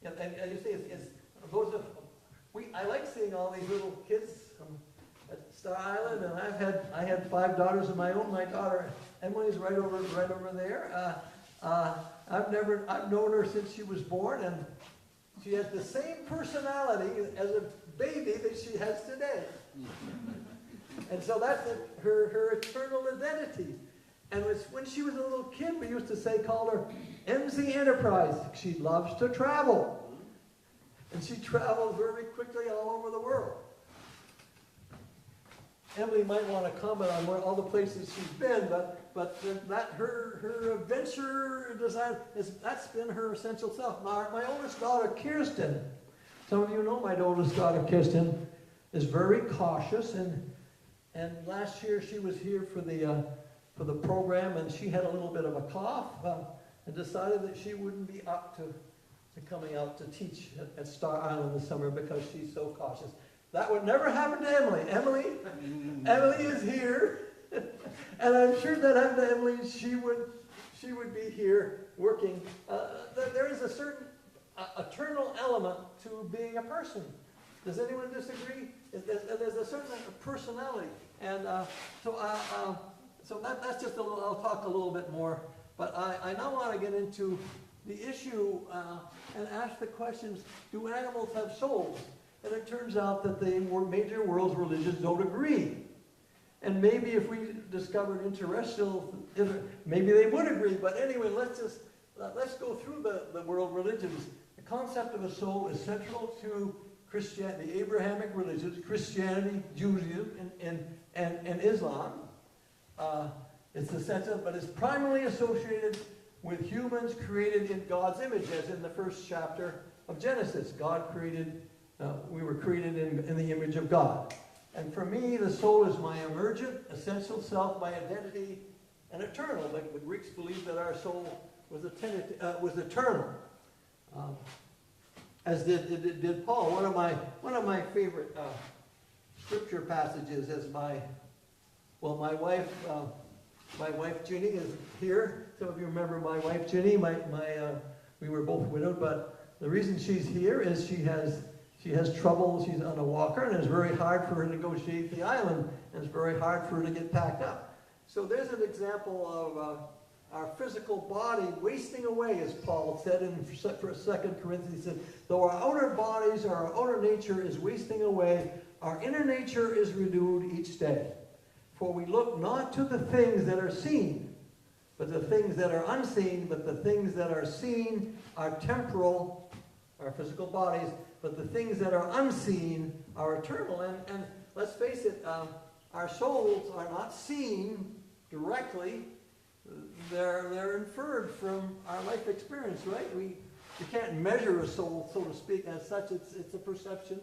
And you see, I like seeing all these little kids at Star Island, and I had 5 daughters of my own. My daughter Emily's right over there. I've known her since she was born, and she has the same personality as a baby that she has today. And so that's her eternal identity. And when she was a little kid, we used to call her MC Enterprise. She loves to travel. And she travels very quickly all over the world. Emily might want to comment on all the places she's been, but that her adventure design, that's been her essential self. Now, my oldest daughter, Kirsten, some of you know my oldest daughter, Kirsten, is very cautious, and last year she was here for the program, and she had a little bit of a cough, and decided that she wouldn't be up to coming out to teach at Star Island this summer because she's so cautious. That would never happen to Emily. Emily is here, and I'm sure that happened to Emily. She would be here working. There is a certain eternal element to being a person. Does anyone disagree? There's a certain personality, and so that's just a little. I'll talk a little bit more, but I now want to get into the issue and ask the questions: do animals have souls? And it turns out that the major world religions don't agree. And maybe if we discovered interterrestrial, maybe they would agree. But anyway, let's go through the world religions. The concept of a soul is central to Christianity, the Abrahamic religions, Christianity, Judaism, and Islam. It's essential, but it's primarily associated with humans created in God's image, as in the first chapter of Genesis. We were created in the image of God. And for me, the soul is my emergent, essential self, my identity, and eternal. Like the Greeks believed that our soul was eternal. As did Paul. One of my favorite scripture passages is my wife Ginny is here. Some of you remember my wife Ginny. We were both widowed, but the reason she's here is she has trouble. She's on a walker, and it's very hard for her to negotiate the island, and it's very hard for her to get packed up. So there's an example of our physical body wasting away, as Paul said in 2 Corinthians. He said, though our outer bodies or our outer nature is wasting away, our inner nature is renewed each day. For we look not to the things that are seen, but the things that are unseen. But the things that are seen are temporal, our physical bodies, but the things that are unseen are eternal. And let's face it, our souls are not seen directly. They're inferred from our life experience, right? You can't measure a soul, so to speak, as such. It's a perception.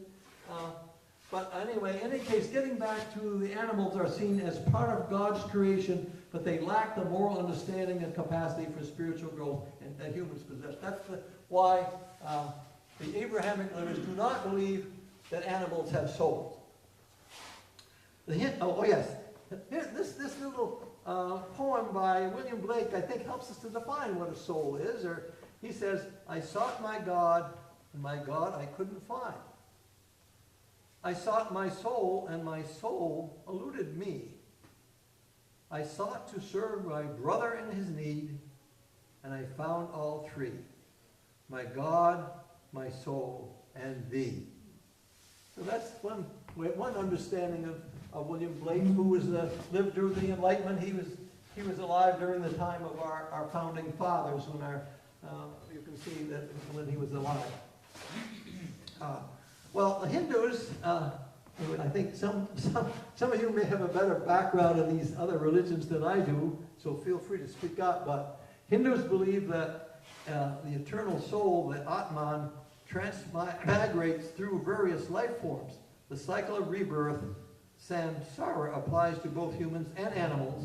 But anyway, in any case, getting back to the animals are seen as part of God's creation, but they lack the moral understanding and capacity for spiritual growth that humans possess. That's why the Abrahamic leaders do not believe that animals have souls. Yes. Here, this little poem by William Blake, I think, helps us to define what a soul is. He says, I sought my God, and my God I couldn't find. I sought my soul, and my soul eluded me. I sought to serve my brother in his need, and I found all three, my God, my soul, and thee. So that's one we have one understanding of William Blake, who was lived through the Enlightenment. He was alive during the time of our founding fathers, when you can see that when he was alive. Well, the Hindus, I think some of you may have a better background in these other religions than I do, so feel free to speak up, but Hindus believe that the eternal soul, the Atman, transmigrates through various life forms. The cycle of rebirth, samsara, applies to both humans and animals.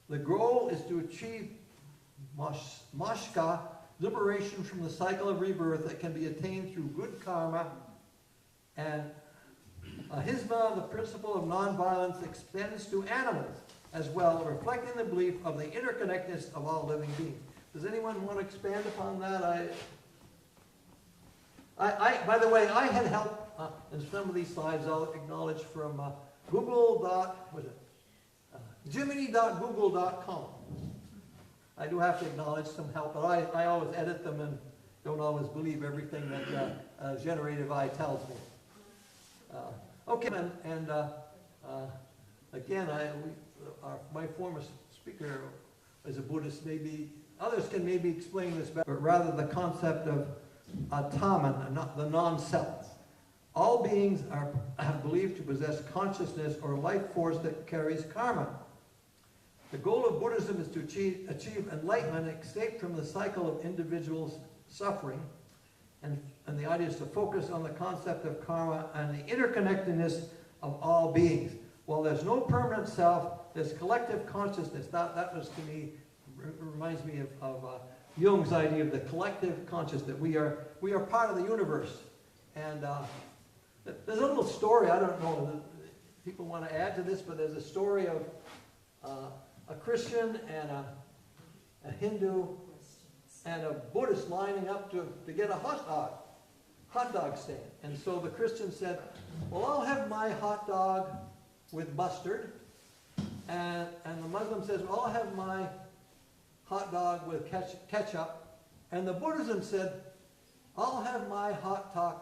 The goal is to achieve moksha, liberation from the cycle of rebirth that can be attained through good karma, and Ahimsa, the principle of nonviolence, extends to animals as well, reflecting the belief of the interconnectedness of all living beings. Does anyone want to expand upon that? By the way, I had help in some of these slides. I'll acknowledge from Jiminy.google.com. I do have to acknowledge some help, but I always edit them and don't always believe everything that Generative Eye tells me. Okay, and again, my former speaker is a Buddhist. Maybe others can maybe explain this better, but rather the concept of Atman, the non-self. All beings are believed to possess consciousness or life force that carries karma. The goal of Buddhism is to achieve enlightenment, escape from the cycle of individuals' suffering, and the idea is to focus on the concept of karma and the interconnectedness of all beings. While there's no permanent self, there's collective consciousness. That was, to me, reminds me of Jung's idea of the collective consciousness. We are part of the universe. And there's a little story, I don't know if people want to add to this, but there's a story of a Christian and a Hindu and a Buddhist lining up to get a hot dog stand. And so the Christian said, well, I'll have my hot dog with mustard. And the Muslim says, well, I'll have my hot dog with ketchup. And the Buddhism said, I'll have my hot dog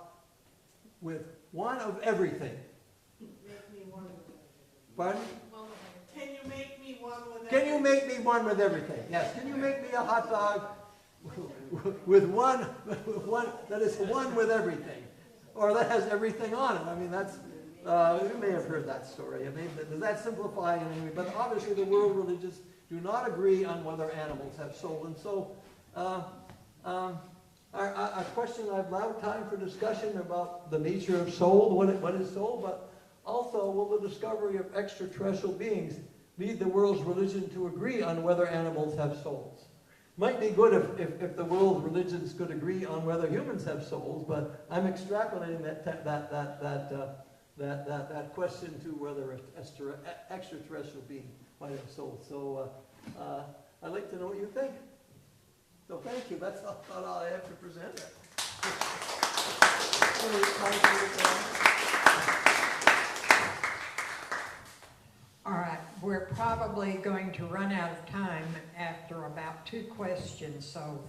with one of everything. Make me one with everything. Pardon? Can you make me one with everything? Can you make me one with everything? Yes. Can you make me a hot dog with one that is one with everything, or that has everything on it? I mean, that's you may have heard that story. Does that simplify in any way? But obviously, the world religions do not agree on whether animals have soul, and so. A question, I've allowed time for discussion about the nature of soul, what is soul, but also will the discovery of extraterrestrial beings lead the world's religion to agree on whether animals have souls? Might be good if the world's religions could agree on whether humans have souls, but I'm extrapolating that question to whether an extraterrestrial being might have souls. So I'd like to know what you think. So thank you. That's all I have to present. All right, we're probably going to run out of time after about 2 questions. So,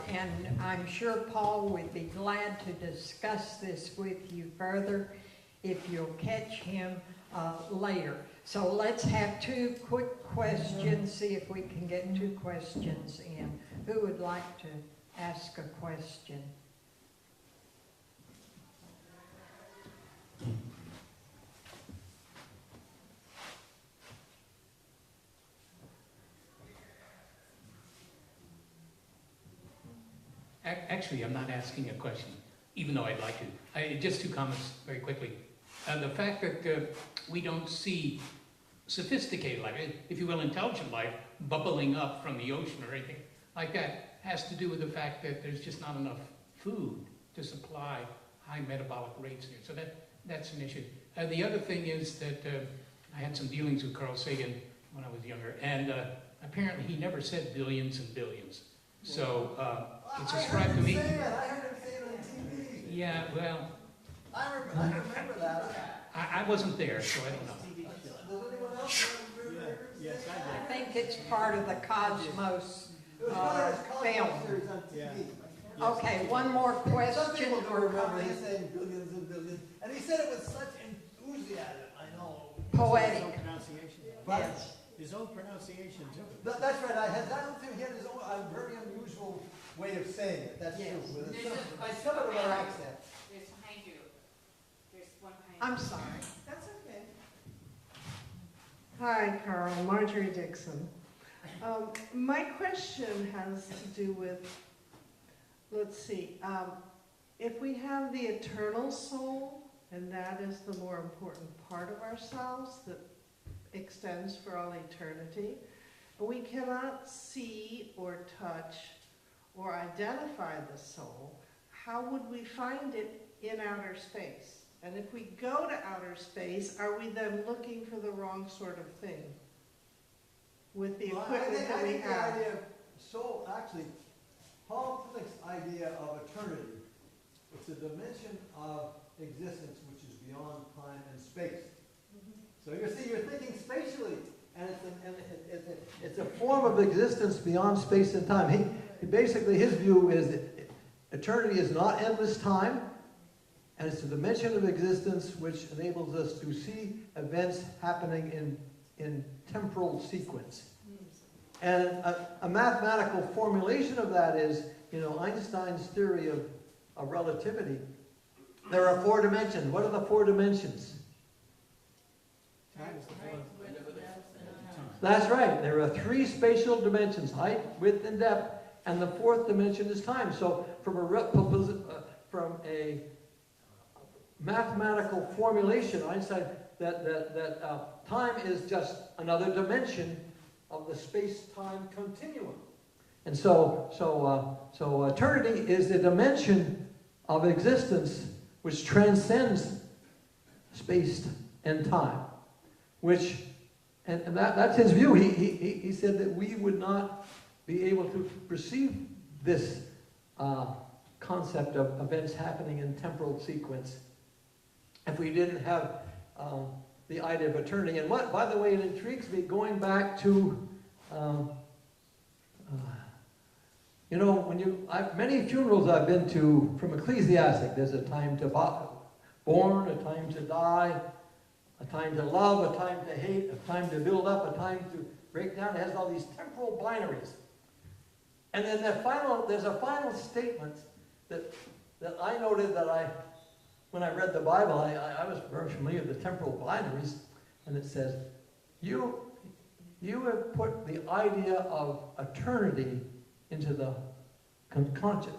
and I'm sure Paul would be glad to discuss this with you further if you'll catch him later. So let's have 2 quick questions, see if we can get 2 questions in. Who would like to ask a question? Actually, I'm not asking a question, even though I'd like to. Just 2 comments very quickly. The fact that we don't see sophisticated life, if you will, intelligent life, bubbling up from the ocean or anything like that, has to do with the fact that there's just not enough food to supply high metabolic rates here. So that's an issue. The other thing is that I had some dealings with Carl Sagan when I was younger, and apparently he never said billions and billions. So it's ascribed to me. I heard him say it on TV. Yeah, well. I remember that. I wasn't there, so I don't know. Does anyone else remember? Yes, I do. I think it's part of the Cosmos film. Series on TV. Okay, one more question. Some people don't remember him saying billions and billions, and he said it with such enthusiasm, I know. Poetic. His own pronunciation. Yes. His own pronunciation too. That's right, I don't think he had his own, a very unusual way of saying it, that's true. Yes. With some of our accent. There's behind you. There's one behind I'm sorry. That's okay. Hi, Carl. Marjorie Dixon. My question has to do with, let's see, if we have the eternal soul, and that is the more important part of ourselves that extends for all eternity, and we cannot see or touch or identify the soul, how would we find it in outer space? And if we go to outer space, are we then looking for the wrong sort of thing with the equipment that we have? The idea of soul, actually, Paul Tillich's idea of eternity, it's a dimension of existence which is beyond time and space. So you're thinking spatially, and it's a form of existence beyond space and time. He basically, his view is that eternity is not endless time, and it's a dimension of existence which enables us to see events happening in temporal sequence. And a mathematical formulation of that is, Einstein's theory of relativity. There are 4 dimensions. What are the 4 dimensions? That's right. There are 3 spatial dimensions: height, width, and depth. And the 4th dimension is time. So from a mathematical formulation, Einstein, that time is just another dimension of the space-time continuum. And so eternity is the dimension of existence which transcends space and time, and that's his view. He said that we would not be able to perceive this concept of events happening in temporal sequence if we didn't have the idea of eternity. And by the way, it intrigues me, going back to, many funerals I've been to from ecclesiastic. There's a time to born, a time to die, a time to love, a time to hate, a time to build up, a time to break down. It has all these temporal binaries. And then there's a final statement that I noted when I read the Bible, I was very familiar with the temporal binaries, and it says, you have put the idea of eternity into the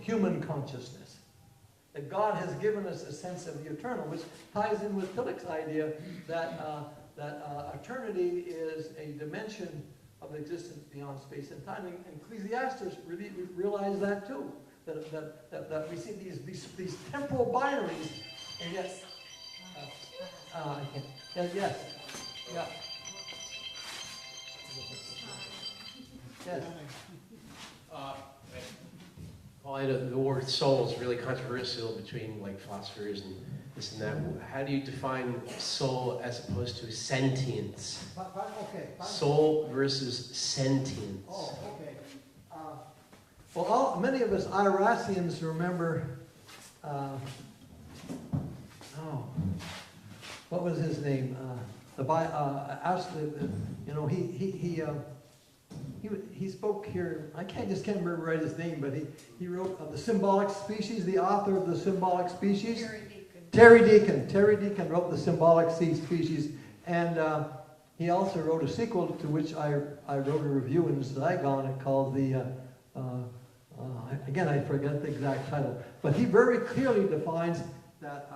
human consciousness. That God has given us a sense of the eternal, which ties in with Tillich's idea that eternity is a dimension of existence beyond space and time. And Ecclesiastes really realize that too. That we see these temporal binaries, and yes, yes, yeah. Yes. Paul, the word soul is really controversial between philosophers and this and that. How do you define soul as opposed to sentience? Okay. Soul versus sentience. Oh, okay. Well, many of us IRASians remember. What was his name? He spoke here. I just can't remember right his name, but he wrote The Symbolic Species. The author of The Symbolic Species. Terry Deacon wrote The Symbolic Species, and he also wrote a sequel to which I wrote a review in Saigon called again I forget the exact title, but he very clearly defines that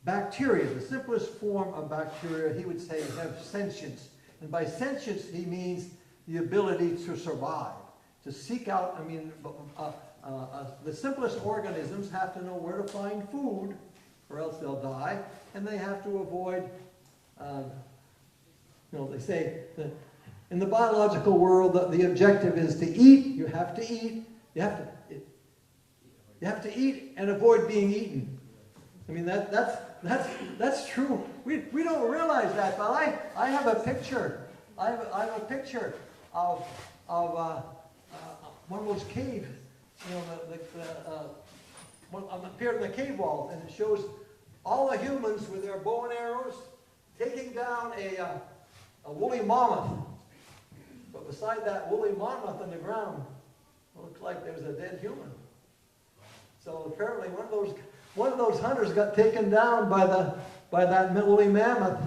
bacteria, the simplest form of bacteria, he would say have sentience. And by sentience, he means the ability to survive, to seek out. The simplest organisms have to know where to find food, or else they'll die, and they have to avoid. They say that in the biological world, the objective is to eat. You have to eat. You have to eat and avoid being eaten. That's true. We don't realize that, but I have a picture. I have a picture of one of those cave you know, appeared in the cave wall, and it shows all the humans with their bow and arrows taking down a woolly mammoth. But beside that woolly mammoth on the ground, it looked like there was a dead human. So apparently one of those hunters got taken down by that woolly mammoth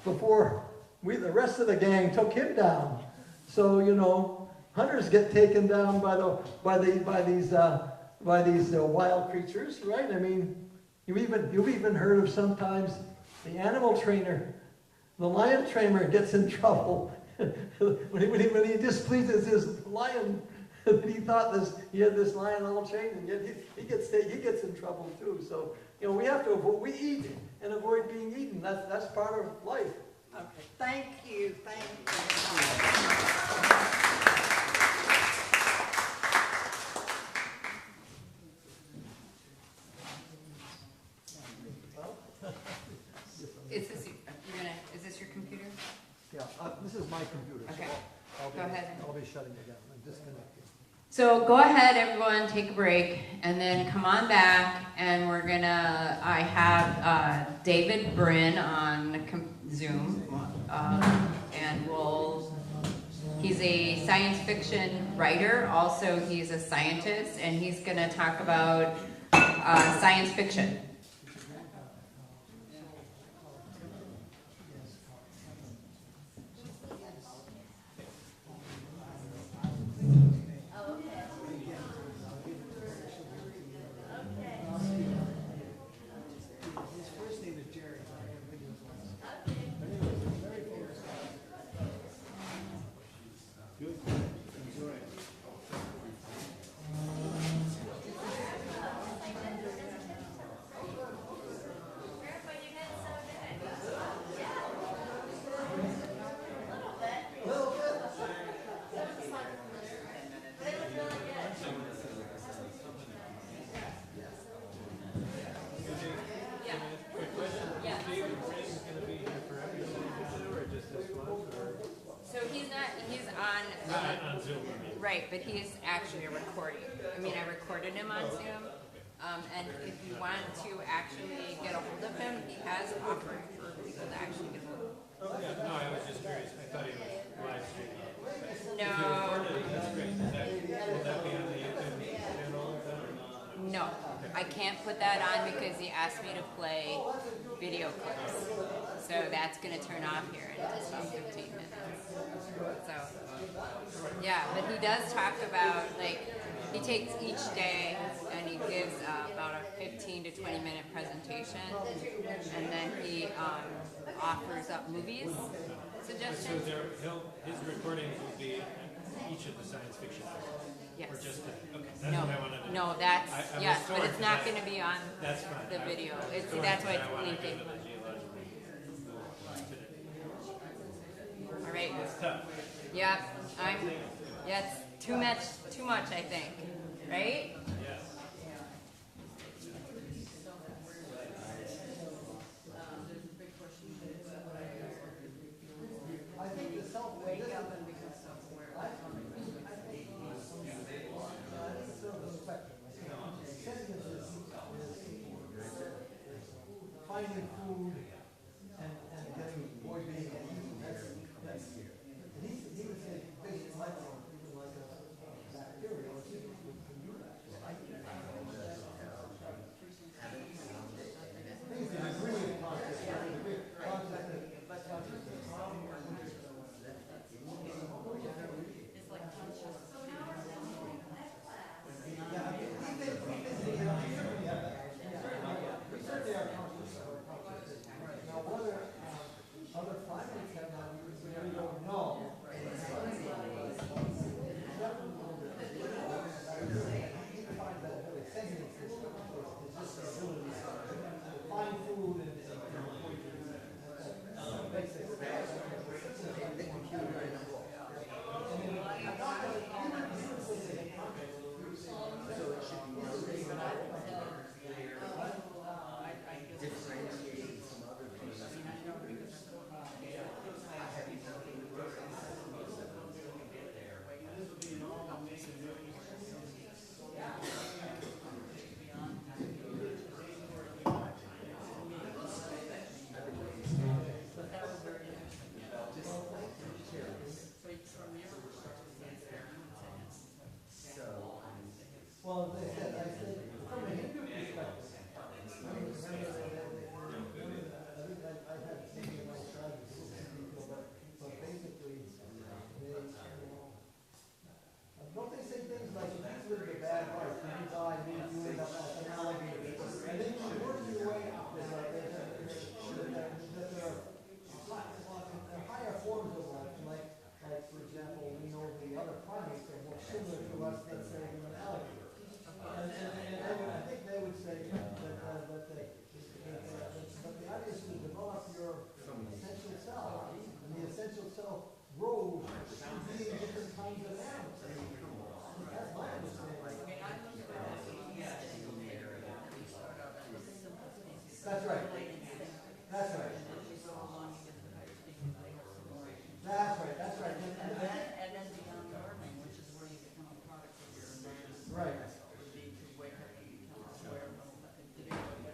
before the rest of the gang took him down. So, you know, hunters get taken down by these wild creatures, right? I mean, you've even heard of sometimes the animal trainer, the lion trainer gets in trouble when he displeases his lion. He thought he had this lion all trained, and yet he gets in trouble too. So, you know, we have to we eat and avoid being eaten. That's part of life. Okay, thank you, thank you. Is this your computer? Yeah, this is my computer. Okay. So Go ahead. I'll be shutting it down. I'm disconnecting. So go ahead, everyone, take a break, and then come on back, and I have David Brin on Zoom, and he's a science fiction writer, also he's a scientist, and he's gonna talk about science fiction. Right, but he's actually a recording. I mean, I recorded him on Zoom, and if you want to actually get a hold of him, he has offered for people to actually get a hold of him. Yeah, no, I was just curious. I thought he was live streaming. No. If you recorded it, that's great. Will that be on the YouTube channel? No, I can't put that on because he asked me to play video clips. So that's going to turn off here in just about 15 minutes. So, yeah, but he does talk about, like, he takes each day and he gives about a 15 to 20 minute presentation, and then he offers up movies suggestions. So his recordings will be each of the science fiction films? Yes. Or just that? Okay, that's what I wanted to know. No, that's, I yes, was but torn it's not because going to be on that's fine. the video. I was torn That's why because I it's wanna linking. go to the geological today. All right. It's tough. Yeah, it's too much, I think, right? Yes. I think the wake up and become self-aware. Finding food and getting being eaten. That's he would say basic life form, even like a bacteria, or something can do that. That's right. That's right. That's right, that's right. And then beyond learning, which is where you become a product of your environment. Right. Would be to wake up and become aware of the different.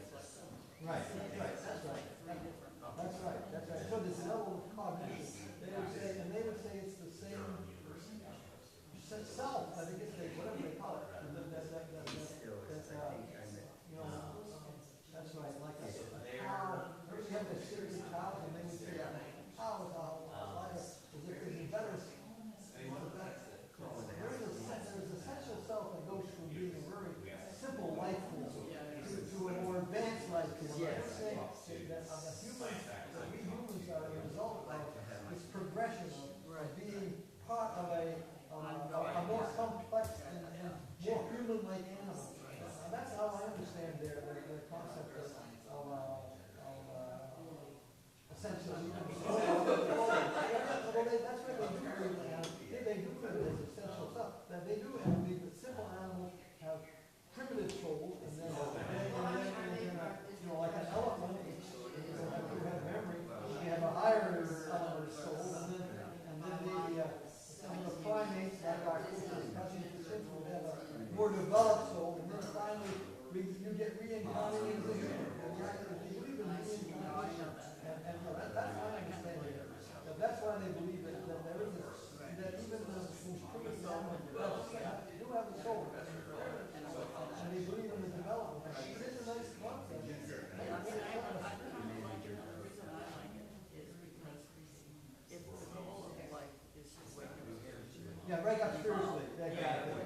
Right, that's right. That's right, that's right. So this level of cognition, they would say it's the same self, I think it's whatever they call it. That's right, like a cow. Maybe you have this series of cows and they would say a cow is a life, as if there's a better. There's a essential self that goes from being a very simple life form to a more advanced life form. Yes. That we humans are a result of this progression of being part of a more complex and more human-like animal. That's how I understand their concept of essential human. That's what they do. They do it as essential stuff. That they do have the simple animals have primitive souls, and then like an elephant, you have memory. You have a higher element of soul, and then some of the primates like our cousins will have a more developed soul, and then finally you get reincarnated as a human. They believe in reincarnation, and that's my understanding. That's why they believe that there is that even the most primitive animals do have a soul, and they believe in the development. It is a nice concept. Yeah, break up spiritually. Exactly.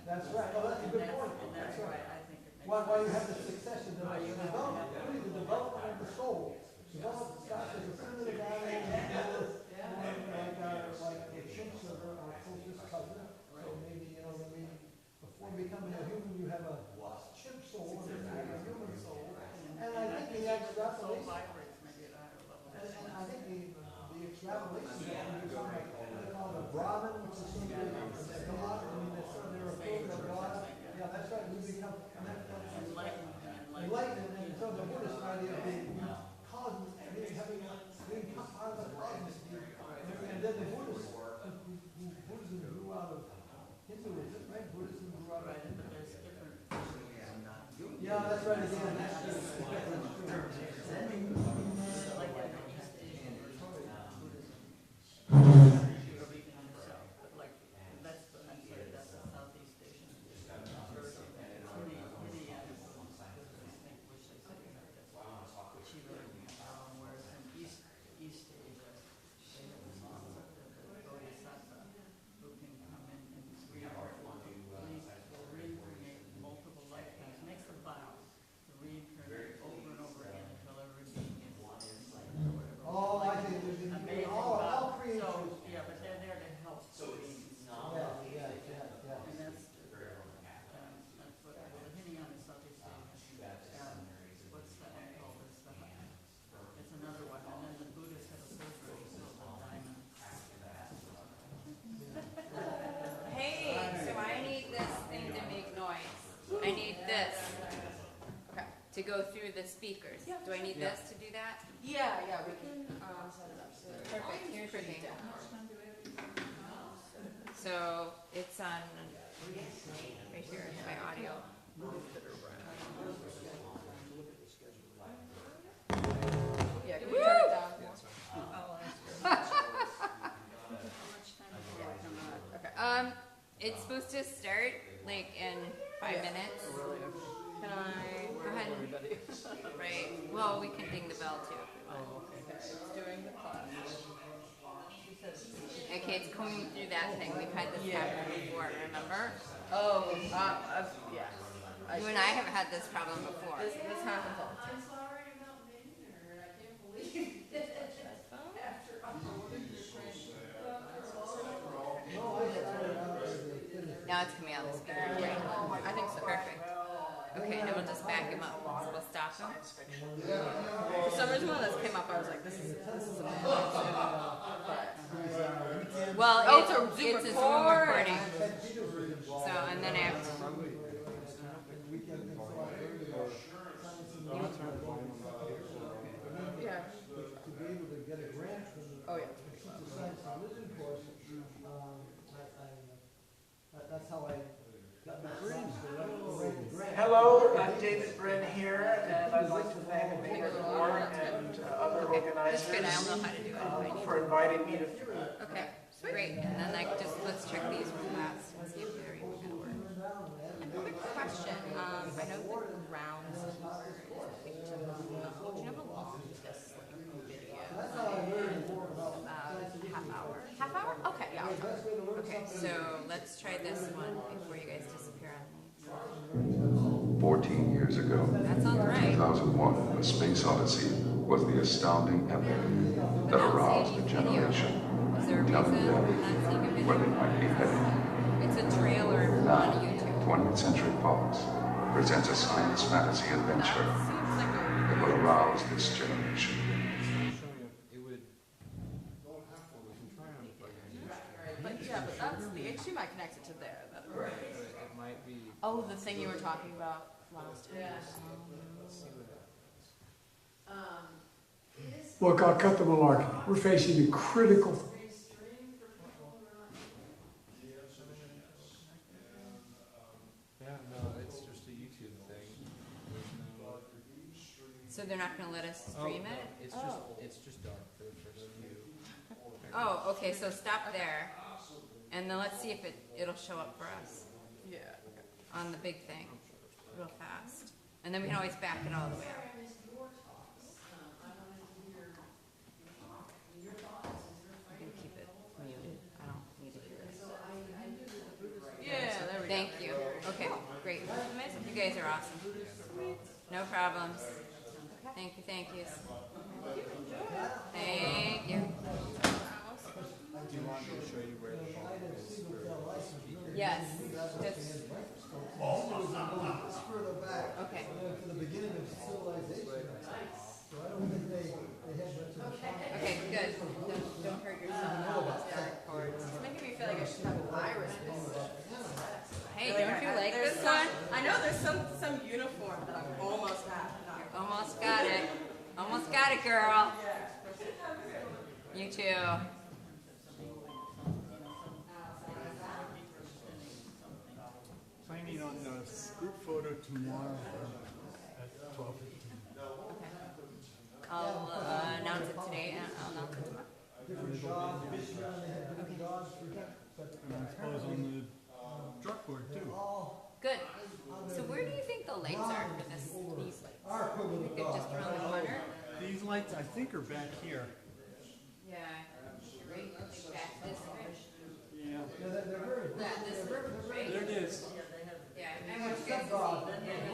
That's right. Oh, that's a good point. That's right. Why you have the succession, the development of the soul. Develop starts as a primitive animal, like the chimps are our closest cousin. So maybe before becoming a human, you have a chimp soul and then you have a human soul. And I think the extrapolation. And I think the extrapolation is become a Brahmin, which is sort of a God. I mean, they're a form of God. Yeah, that's right. We become enlightened, and so the Buddhist idea of being cosmos, being part of the cosmos, and then the Buddhism grew out of Hinduism, right? Buddhism grew out of. Yeah, that's right. Again, that's true. To go through the speakers. Yeah, do I need this to do that? Yeah, we can set it up. Perfect. Here's your thing. So it's on right here. My audio. Yeah, can we turn it down? Okay. It's supposed to start like in 5 minutes. Can I go ahead? Right. Well, we can ding the bell too. Oh, okay. It's doing the class. Okay, it's going through that thing. We've had this happen before, remember? Oh, yeah. You and I have had this problem before. This happens all the time. I'm sorry about being here, I can't believe it. After all Now it's coming out of the speaker. Right? I think so. Perfect. Okay, now we'll just back him up. So we'll stop him. For some reason when this came up, I was like, this is amazing. Well, it's a Zoom recording. So, and then I have to... David Brin here, and I'd like to thank Mayor Moore and other organizers That's good, I don't know how to do it. for inviting me to. Okay, great, and then let's check these real fast and see if they're even gonna work. Quick question, I know the rounds tour is a big chunk of, do you know how long this video is? About half hour? Half hour? Okay, yeah. Okay, so let's try this one before you guys disappear on me. 14 years ago, That sounds right. 2001, A Space Odyssey was the astounding epic that aroused a generation, Is there a telling reason them I'm not seeing a video? where they might be headed. It's a trailer on Now, YouTube. 20th Century Fox presents a science fantasy adventure that will arouse this generation. But yeah, but that's the HDMI connects it to there. Right. It might be. Oh, the thing you were talking about last time. Look, I'll cut the malarkey. We're facing a critical. Yeah, no, it's just a YouTube thing. So they're not gonna let us stream it? It's just dark for the first few. Oh, okay, so stop there. And then let's see if it'll show up for us. Yeah. On the big thing, real fast. And then we can always back it all the way up. I'm gonna keep it muted. I don't need to hear this. Yeah, there we go. Thank you. Okay, great. You guys are awesome. No problems. Thank you, thank you. Thank you. Do you want me to show you where the phone is for speaker? Yes. Just. Further back. Okay. To the beginning of civilization. So I don't think they had much of a time. Okay, good. Don't hurt yourself with all those dark cords. It's making me feel like I should have IRAS. Hey, don't you like this one? I know there's some uniform that I'm almost at. Almost got it. Almost got it, girl. You too. Planning on a group photo tomorrow at 12:15. I'll announce it today and I'll announce it tomorrow. Different jobs, different jobs for And I suppose on the chalkboard too. Good. So where do you think the lights are for these lights? You think just around the corner? These lights, I think, are back here. Yeah. Right. Back this way. Yeah. Yeah, this way, right? There it is. Yeah, I want you guys to see.